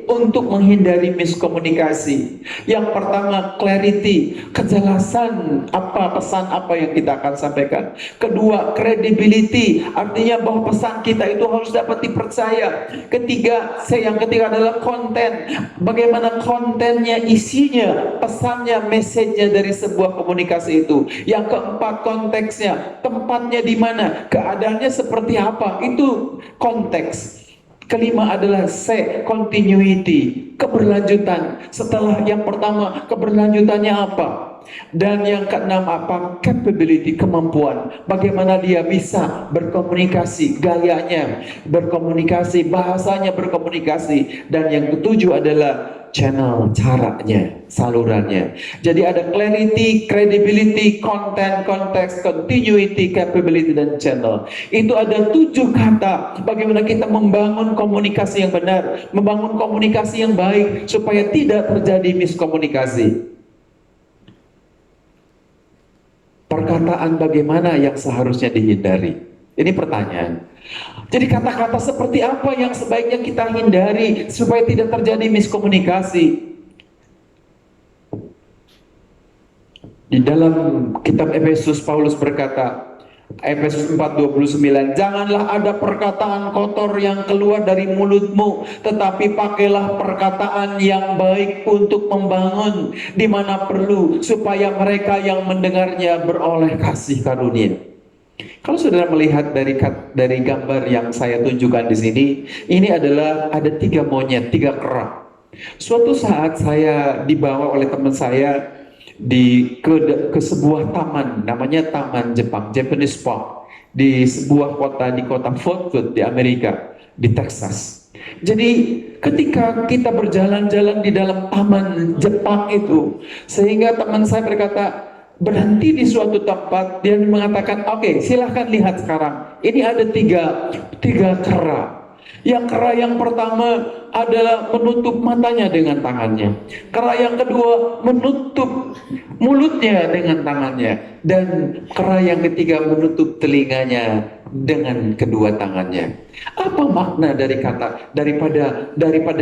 untuk menghindari miskomunikasi. Yang pertama, clarity, kejelasan apa pesan apa yang kita akan sampaikan. Kedua, credibility, artinya bahwa pesan kita itu harus dapat dipercaya. Ketiga, C yang ketiga adalah konten. Bagaimana kontennya, isinya, pesannya, message-nya dari sebuah komunikasi itu. Yang keempat, konteksnya, tempatnya di mana, keadaannya seperti apa, itu konteks. Kelima adalah C, continuity, keberlanjutan. Setelah yang pertama, keberlanjutannya apa? Dan yang keenam apa? Capability, kemampuan. Bagaimana dia bisa berkomunikasi, gayanya berkomunikasi, bahasanya berkomunikasi. Dan yang ketujuh adalah channel, caranya, salurannya. Jadi ada clarity, credibility, content, konteks, continuity, capability, dan channel. Itu ada 7 kata bagaimana kita membangun komunikasi yang benar, membangun komunikasi yang baik supaya tidak terjadi miskomunikasi. Perkataan bagaimana yang seharusnya dihindari? Ini pertanyaan. Jadi kata-kata seperti apa yang sebaiknya kita hindari supaya tidak terjadi miskomunikasi? Di dalam kitab Efesus, Paulus berkata, Efesus 4:29, janganlah ada perkataan kotor yang keluar dari mulutmu, tetapi pakailah perkataan yang baik untuk membangun di mana perlu, supaya mereka yang mendengarnya beroleh kasih karunia. Kalau saudara melihat dari gambar yang saya tunjukkan di sini, ini adalah ada 3 monyet, 3 kera. Suatu saat saya dibawa oleh teman saya ke sebuah taman, namanya Taman Jepang, Japanese Park, di sebuah kota, di kota Fort Worth di Amerika, di Texas. Jadi ketika kita berjalan-jalan di dalam taman Jepang itu, sehingga teman saya berkata, berhenti di suatu tempat, dia mengatakan, oke, silahkan lihat sekarang. Ini ada tiga kera. Yang kera yang pertama adalah menutup matanya dengan tangannya. Kera yang kedua menutup mulutnya dengan tangannya. Dan kera yang ketiga menutup telinganya dengan kedua tangannya. Apa makna daripada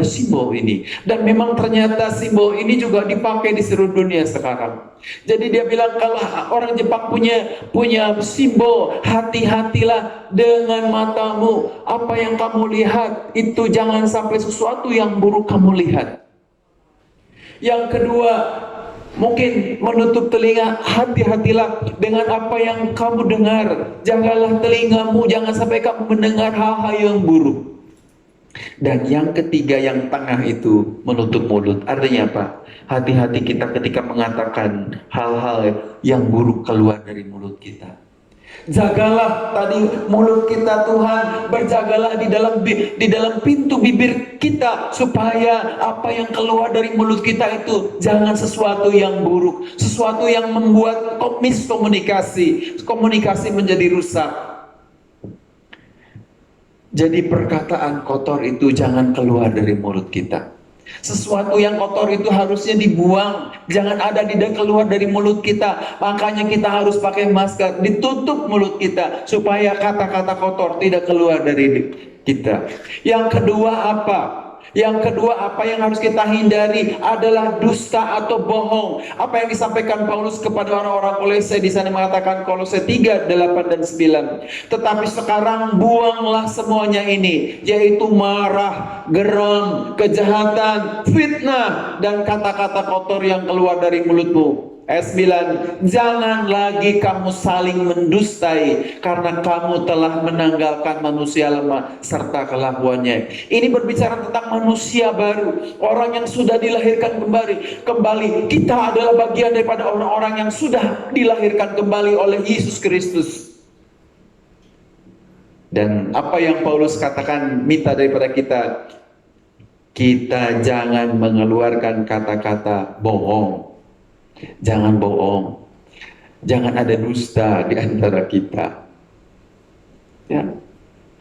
simbol ini? Dan memang ternyata simbol ini juga dipakai di seluruh dunia sekarang. Jadi dia bilang kalau orang Jepang punya simbol, hati-hatilah dengan matamu. Apa yang kamu lihat itu jangan sampai sesuatu yang buruk kamu lihat. Yang kedua, mungkin menutup telinga, hati-hatilah dengan apa yang kamu dengar. Jagalah telingamu, jangan sampai kamu mendengar hal-hal yang buruk. Dan yang ketiga, yang tengah itu menutup mulut. Artinya apa? Hati-hati kita ketika mengatakan hal-hal yang buruk keluar dari mulut kita. Jagalah tadi mulut kita, Tuhan, berjagalah di dalam pintu bibir kita, supaya apa yang keluar dari mulut kita itu jangan sesuatu yang buruk, sesuatu yang membuat komunikasi menjadi rusak. Jadi perkataan kotor itu jangan keluar dari mulut kita. Sesuatu yang kotor itu harusnya dibuang, jangan ada keluar dari mulut kita. Makanya kita harus pakai masker, ditutup mulut kita supaya kata-kata kotor tidak keluar dari kita. Yang kedua apa? Yang kedua apa yang harus kita hindari adalah dusta atau bohong. Apa yang disampaikan Paulus kepada orang-orang Kolose di sana mengatakan, Kolose 3, 8 dan 9. Tetapi sekarang buanglah semuanya ini, yaitu marah, geram, kejahatan, fitnah, dan kata-kata kotor yang keluar dari mulutmu. Ayat 9, jangan lagi kamu saling mendustai, karena kamu telah menanggalkan manusia lemah serta kelakuannya. Ini berbicara tentang manusia baru, orang yang sudah dilahirkan kembali. Kita adalah bagian daripada orang-orang yang sudah dilahirkan kembali oleh Yesus Kristus. Dan apa yang Paulus katakan, minta daripada kita, kita jangan mengeluarkan kata-kata bohong. Jangan bohong, jangan ada dusta di antara kita. Ya,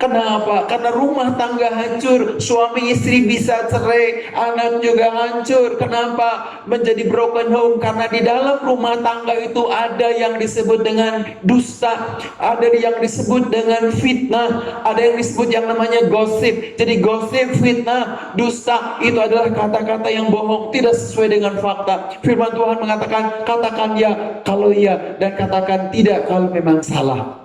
Kenapa? Karena rumah tangga hancur, suami istri bisa cerai, anak juga hancur. Kenapa? Menjadi broken home karena di dalam rumah tangga itu ada yang disebut dengan dusta, ada yang disebut dengan fitnah, ada yang disebut yang namanya gosip. Jadi gosip, fitnah, dusta itu adalah kata-kata yang bohong, tidak sesuai dengan fakta. Firman Tuhan mengatakan, katakan ya kalau ya, dan katakan tidak kalau memang salah.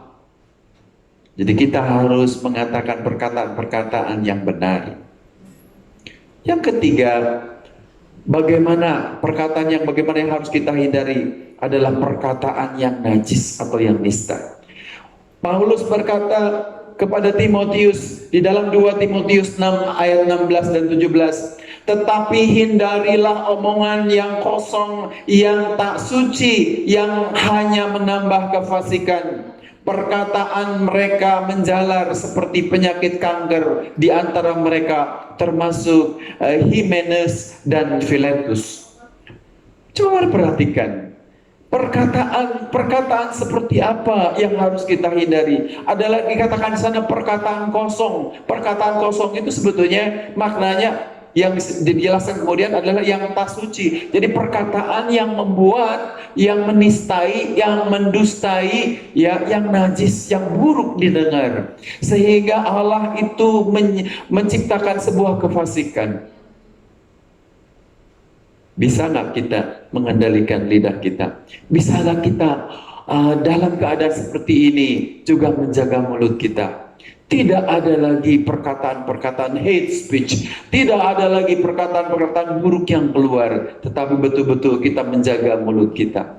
Jadi kita harus mengatakan perkataan-perkataan yang benar. Yang ketiga, bagaimana yang harus kita hindari adalah perkataan yang najis atau yang nista. Paulus berkata kepada Timotius di dalam 2 Timotius 6 ayat 16 dan 17, tetapi hindarilah omongan yang kosong, yang tak suci, yang hanya menambah kefasikan. Perkataan mereka menjalar seperti penyakit kanker di antara mereka, termasuk Himenes dan Filetus. Coba perhatikan, perkataan seperti apa yang harus kita hindari. Adalah dikatakan di sana perkataan kosong. Perkataan kosong itu sebetulnya maknanya yang dijelaskan kemudian adalah yang tak suci. Jadi perkataan yang membuat, yang menistai, yang mendustai, ya, yang najis, yang buruk didengar, sehingga Allah itu menciptakan sebuah kefasikan. Bisa nggak kita mengendalikan lidah kita? Bisa nggak kita dalam keadaan seperti ini juga menjaga mulut kita? Tidak ada lagi perkataan-perkataan hate speech, tidak ada lagi perkataan-perkataan buruk yang keluar, tetapi betul-betul kita menjaga mulut kita.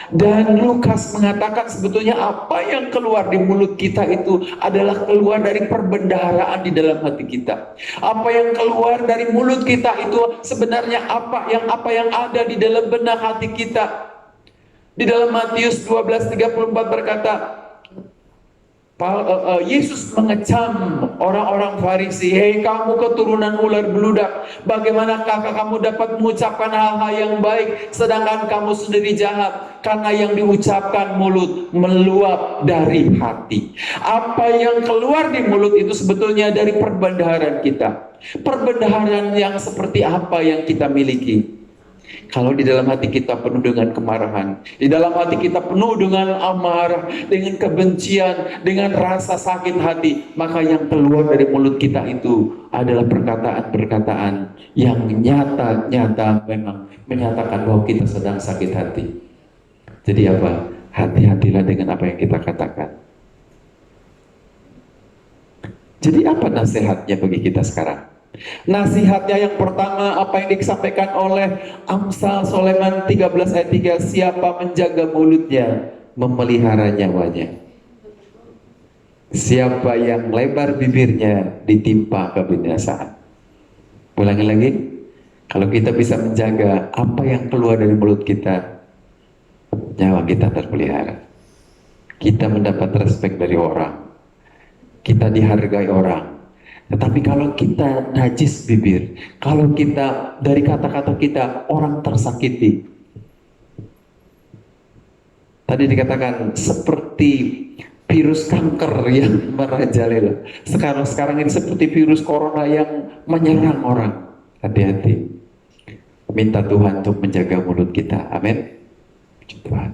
Dan Lukas mengatakan sebetulnya apa yang keluar di mulut kita itu adalah keluar dari perbendaharaan di dalam hati kita. Apa yang keluar dari mulut kita itu sebenarnya apa yang ada di dalam benak hati kita. Di dalam Matius 12:34 berkata, Yesus mengecam orang-orang Farisi, hei kamu keturunan ular beludak, bagaimanakah kamu dapat mengucapkan hal-hal yang baik sedangkan kamu sendiri jahat? Karena yang diucapkan mulut meluap dari hati. Apa yang keluar di mulut itu sebetulnya dari perbendaharaan kita. Perbendaharaan yang seperti apa yang kita miliki? Kalau di dalam hati kita penuh dengan kemarahan, di dalam hati kita penuh dengan amarah, dengan kebencian, dengan rasa sakit hati, maka yang keluar dari mulut kita itu adalah perkataan-perkataan yang nyata-nyata memang menyatakan bahwa kita sedang sakit hati. Jadi apa? Hati-hatilah dengan apa yang kita katakan. Jadi apa nasihatnya bagi kita sekarang? Nasihatnya yang pertama, apa yang disampaikan oleh Amsal Sulaiman 13 ayat 3, siapa menjaga mulutnya memelihara nyawanya, siapa yang lebar bibirnya ditimpa kebinasaan. Ulangi lagi, kalau kita bisa menjaga apa yang keluar dari mulut kita, nyawa kita terpelihara, kita mendapat respek dari orang, kita dihargai orang. Tetapi kalau kita najis bibir, kalau kita dari kata-kata kita orang tersakiti. Tadi dikatakan seperti virus kanker yang merajalela. Sekarang ini seperti virus corona yang menyerang orang. Hati-hati. Minta Tuhan untuk menjaga mulut kita. Amin. Tuhan.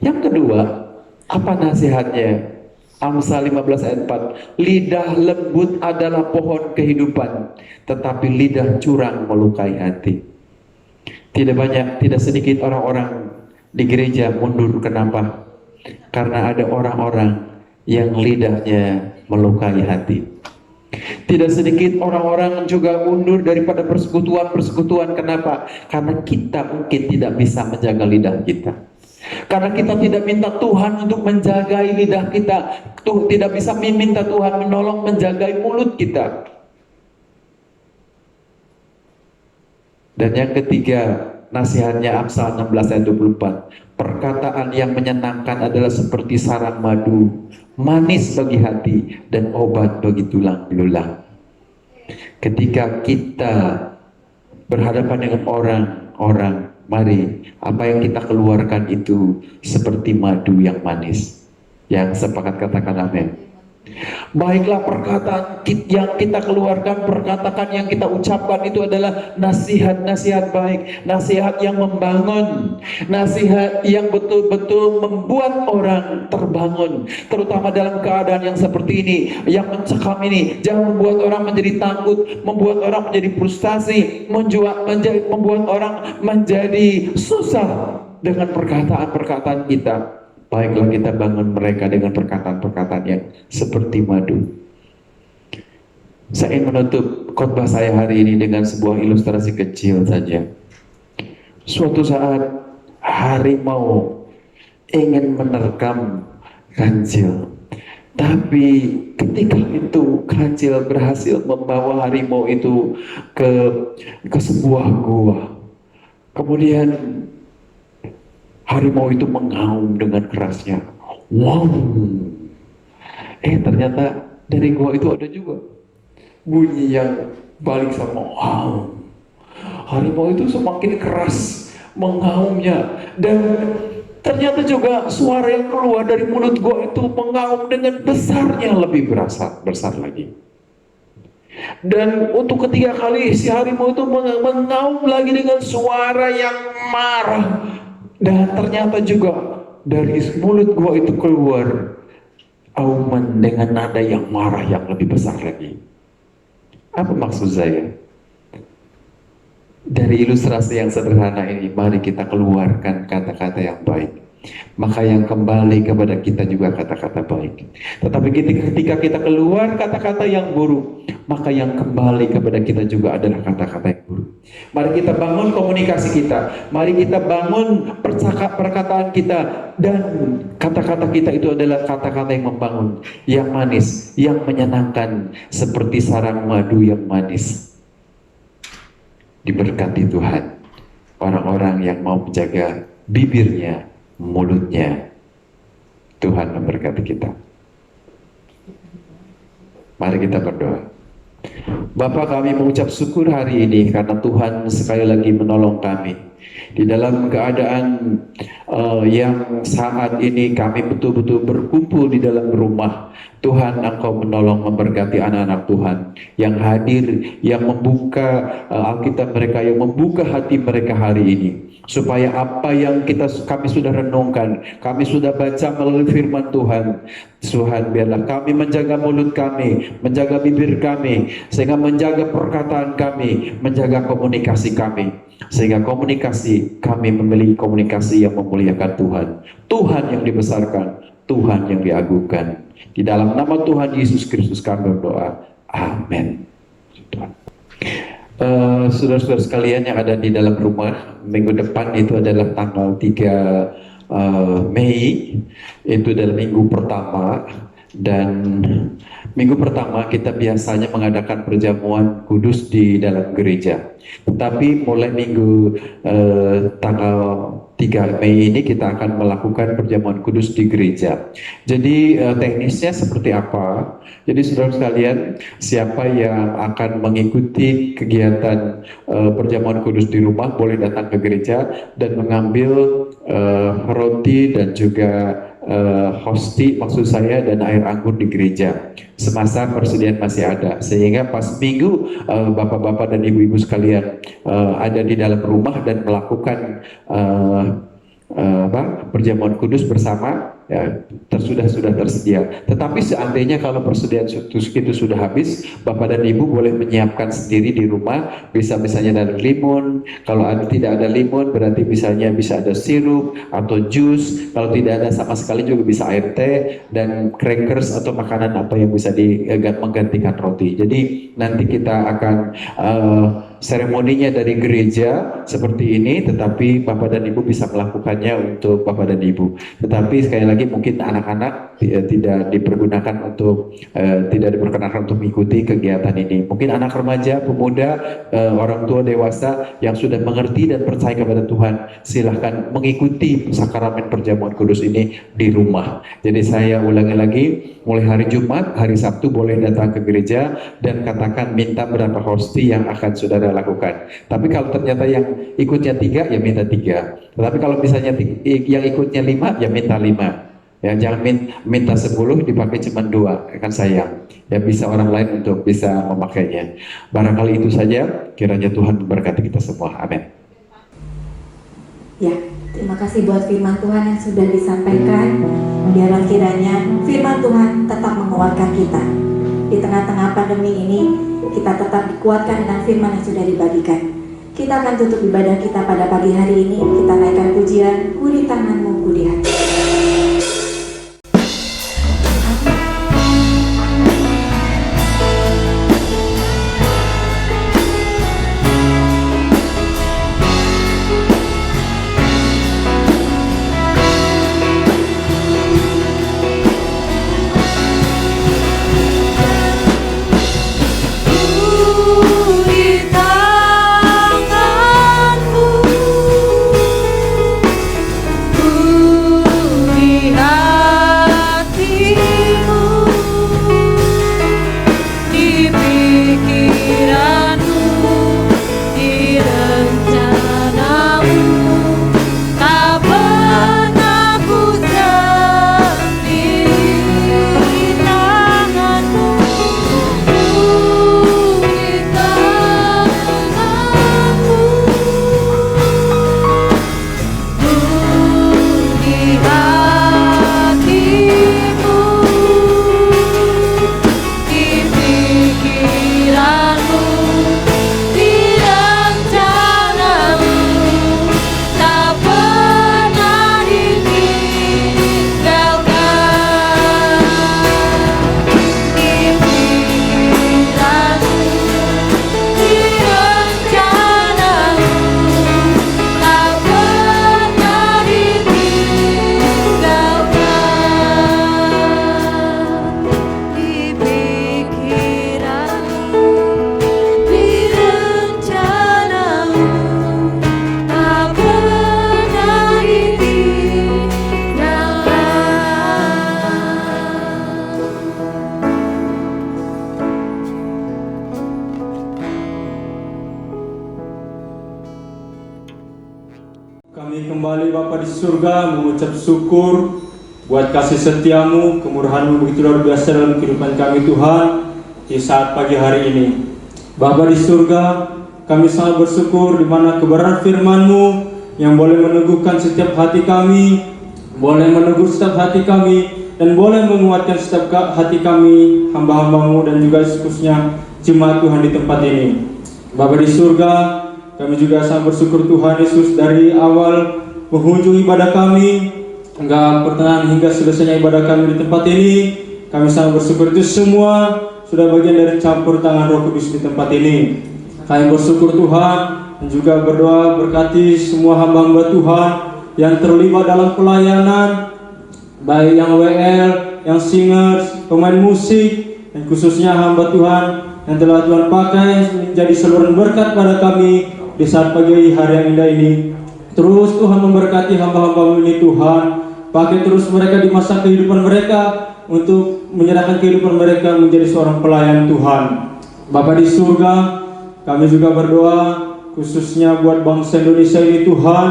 Yang kedua, apa nasihatnya? Amsal 15 ayat 4, lidah lembut adalah pohon kehidupan, tetapi lidah curang melukai hati. Tidak sedikit orang-orang di gereja mundur. Kenapa? Karena ada orang-orang yang lidahnya melukai hati. Tidak sedikit orang-orang juga mundur daripada persekutuan. Kenapa? Karena kita mungkin tidak bisa menjaga lidah kita. Karena kita tidak minta Tuhan untuk menjaga lidah kita, tidak bisa meminta Tuhan menolong menjaga mulut kita. Dan yang ketiga, nasihatnya Amsal 16 ayat 24, perkataan yang menyenangkan adalah seperti sarang madu, manis bagi hati dan obat bagi tulang belulang. Ketika kita berhadapan dengan orang, mari apa yang kita keluarkan itu seperti madu yang manis. Yang sepakat katakan amin. Baiklah perkataan yang kita keluarkan, perkataan yang kita ucapkan itu adalah nasihat-nasihat baik, nasihat yang membangun, nasihat yang betul-betul membuat orang terbangun, terutama dalam keadaan yang seperti ini, yang mencekam ini. Jangan membuat orang menjadi takut, membuat orang menjadi frustasi, membuat orang menjadi susah dengan perkataan-perkataan kita. Baiklah kita bangun mereka dengan perkataan-perkataan yang seperti madu. Saya ingin menutup khotbah saya hari ini dengan sebuah ilustrasi kecil saja. Suatu saat harimau ingin menerkam kancil, tapi ketika itu kancil berhasil membawa harimau itu ke sebuah gua. Kemudian harimau itu mengaum dengan kerasnya. Wow. Ternyata dari gua itu ada juga bunyi yang balik sama wow. Harimau itu semakin keras mengaumnya, dan ternyata juga suara yang keluar dari mulut gua itu mengaum dengan besarnya, lebih besar lagi. Dan untuk ketiga kali si harimau itu mengaum lagi dengan suara yang marah. Dan ternyata juga dari mulut gua itu keluar auman dengan nada yang marah yang lebih besar lagi. Apa maksud saya? Dari ilustrasi yang sederhana ini, mari kita keluarkan kata-kata yang baik. Maka yang kembali kepada kita juga kata-kata baik. Tetapi ketika kita keluar kata-kata yang buruk, maka yang kembali kepada kita juga adalah kata-kata yang buruk. Mari kita bangun komunikasi kita, mari kita bangun perkataan kita, dan kata-kata kita itu adalah kata-kata yang membangun, yang manis, yang menyenangkan, seperti sarang madu yang manis. Diberkati Tuhan orang-orang yang mau menjaga bibirnya, mulutnya. Tuhan memberkati kita. Mari kita berdoa. Bapa, kami mengucap syukur hari ini karena Tuhan sekali lagi menolong kami di dalam keadaan yang saat ini kami betul-betul berkumpul di dalam rumah. Tuhan, Engkau menolong memberkati anak-anak Tuhan yang hadir, yang membuka Alkitab mereka, yang membuka hati mereka hari ini, supaya apa yang kami sudah renungkan, kami sudah baca melalui firman Tuhan, biarlah kami menjaga mulut kami, menjaga bibir kami, sehingga menjaga perkataan kami, menjaga komunikasi kami, sehingga komunikasi kami memiliki komunikasi yang memuliakan Tuhan. Tuhan yang dibesarkan, Tuhan yang diagungkan. Di dalam nama Tuhan Yesus Kristus kami berdoa. Amin. Saudara-saudara sekalian yang ada di dalam rumah, minggu depan itu adalah tanggal 3 Mei, itu adalah minggu pertama. Dan minggu pertama kita biasanya mengadakan perjamuan kudus di dalam gereja. Tetapi mulai minggu tanggal 3 Mei ini kita akan melakukan perjamuan kudus di gereja. Jadi teknisnya seperti apa? Jadi saudara sekalian, siapa yang akan mengikuti kegiatan perjamuan kudus di rumah boleh datang ke gereja dan mengambil roti dan juga hosti, maksud saya, dan air anggur di gereja semasa persediaan masih ada, sehingga pas minggu bapak-bapak dan ibu-ibu sekalian ada di dalam rumah dan melakukan perjamuan kudus bersama, ya, sudah tersedia. Tetapi seandainya kalau persediaan itu sudah habis, bapak dan ibu boleh menyiapkan sendiri di rumah. Misalnya ada limun. Kalau tidak ada limun, berarti misalnya bisa ada sirup atau jus. Kalau tidak ada sama sekali juga bisa air teh dan crackers atau makanan apa yang bisa menggantikan roti. Jadi nanti kita akan seremoninya dari gereja seperti ini, tetapi bapak dan ibu bisa melakukannya untuk bapak dan ibu. Tetapi sekali lagi mungkin anak-anak tidak dipergunakan untuk tidak diperkenankan untuk mengikuti kegiatan ini. Mungkin anak remaja, pemuda, orang tua dewasa yang sudah mengerti dan percaya kepada Tuhan, silahkan mengikuti sakramen perjamuan kudus ini di rumah. Jadi saya ulangi lagi, mulai hari Jumat, hari Sabtu boleh datang ke gereja dan katakan minta berapa hosti yang akan saudara lakukan. Tapi kalau ternyata yang ikutnya 3, ya minta 3. Tetapi kalau misalnya yang ikutnya 5, ya minta 5. Ya, jangan minta 10 dipakai cuma 2, kan sayang. Ya, bisa orang lain untuk bisa memakainya. Barangkali itu saja, kiranya Tuhan memberkati kita semua. Amin. Ya, terima kasih buat firman Tuhan yang sudah disampaikan. Biarlah kiranya firman Tuhan tetap menguatkan kita. Di tengah-tengah pandemi ini, kita tetap dikuatkan dengan firman yang sudah dibagikan. Kita akan tutup ibadah kita pada pagi hari ini. Kita naikkan pujian, ku di tanganmu, ku di hati. Kami kembali Bapa di surga mengucap syukur buat kasih setiamu, kemurahanmu begitu luar biasa dalam kehidupan kami Tuhan di saat pagi hari ini. Bapa di surga, kami sangat bersyukur di mana kebenaran firman-Mu yang boleh meneguhkan setiap hati kami, boleh menegur setiap hati kami, dan boleh menguatkan setiap hati kami, hamba-hamba-Mu dan juga khususnya jemaat Tuhan di tempat ini. Bapa di surga, kami juga sangat bersyukur Tuhan Yesus dari awal penghujung ibadah kami hingga pertengahan hingga selesainya ibadah kami di tempat ini. Kami sangat bersyukur itu semua sudah bagian dari campur tangan Roh Kudus di tempat ini. Kami bersyukur Tuhan dan juga berdoa berkati semua hamba-hamba Tuhan yang terlibat dalam pelayanan, baik yang WL, yang singers, pemain musik, dan khususnya hamba Tuhan yang telah Tuhan pakai menjadi saluran berkat pada kami di saat pagi hari yang indah ini. Terus Tuhan memberkati hamba-hamba-Mu ini Tuhan. Pakai terus mereka di masa kehidupan mereka untuk menyerahkan kehidupan mereka menjadi seorang pelayan Tuhan. Bapa di surga, kami juga berdoa khususnya buat bangsa Indonesia ini Tuhan,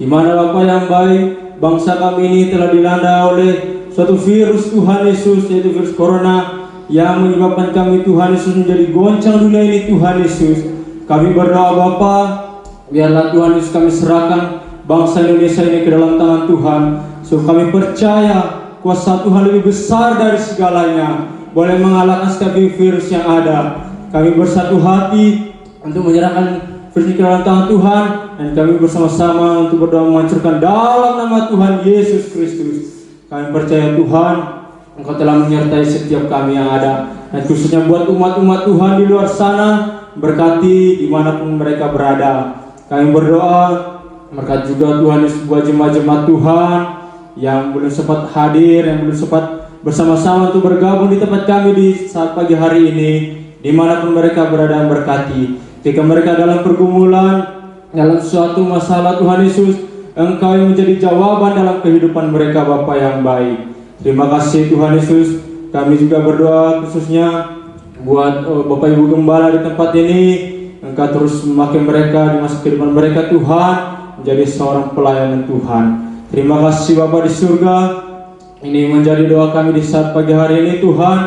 di mana Bapa yang baik, bangsa kami ini telah dilanda oleh suatu virus Tuhan Yesus, yaitu virus corona yang menyebabkan kami Tuhan Yesus menjadi goncang dunia ini Tuhan Yesus. Kami berdoa Bapa, biarlah Tuhan Yesus kami serahkan bangsa Indonesia ini ke dalam tangan Tuhan. So kami percaya kuasa Tuhan lebih besar dari segalanya, boleh mengalahkan setiap virus yang ada. Kami bersatu hati untuk menyerahkan virus ke dalam tangan Tuhan, dan kami bersama-sama untuk berdoa menghancurkan dalam nama Tuhan Yesus Kristus. Kami percaya Tuhan, Engkau telah menyertai setiap kami yang ada, dan khususnya buat umat-umat Tuhan di luar sana, berkati dimanapun mereka berada. Kami berdoa berkat juga Tuhan Yesus buat jemaat-jemaat Tuhan yang belum sempat hadir, yang belum sempat bersama-sama untuk bergabung di tempat kami di saat pagi hari ini, dimanapun mereka berada, berkati. Ketika mereka dalam pergumulan, dalam suatu masalah Tuhan Yesus, Engkau yang menjadi jawaban dalam kehidupan mereka Bapa yang baik. Terima kasih Tuhan Yesus. Kami juga berdoa khususnya buat Bapak Ibu Gembala di tempat ini. Engkau terus memakai mereka di masa kehidupan mereka Tuhan, menjadi seorang pelayan Tuhan. Terima kasih Bapa di surga. Ini menjadi doa kami di saat pagi hari ini Tuhan,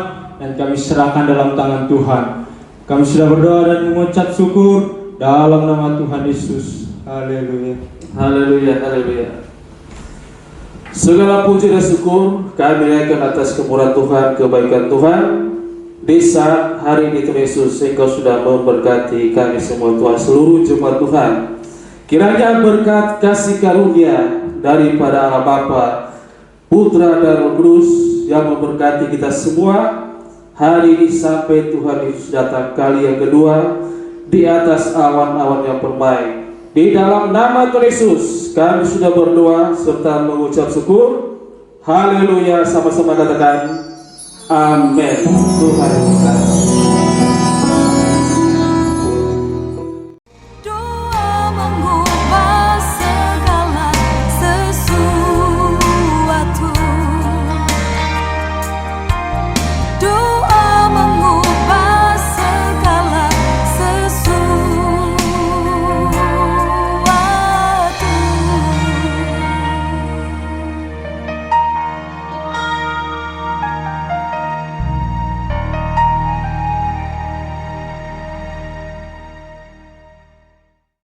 dan kami serahkan dalam tangan Tuhan. Kami sudah berdoa dan mengucap syukur dalam nama Tuhan Yesus. Haleluya. Haleluya, haleluya. Segala puji dan syukur kami naikkan atas kemurahan Tuhan, kebaikan Tuhan. Di saat hari ini Tuhan Yesus, Engkau sudah memberkati kami semua Tuhan, seluruh jemaat Tuhan. Kiranya berkat kasih karunia daripada Allah Bapa, Putra dan Roh Kudus yang memberkati kita semua hari ini sampai Tuhan Yesus datang kali yang kedua di atas awan-awan yang permai. Di dalam nama Tuhan Yesus kami sudah berdoa serta mengucap syukur. Haleluya, sama-sama katakan amin. Tuhan memberkati.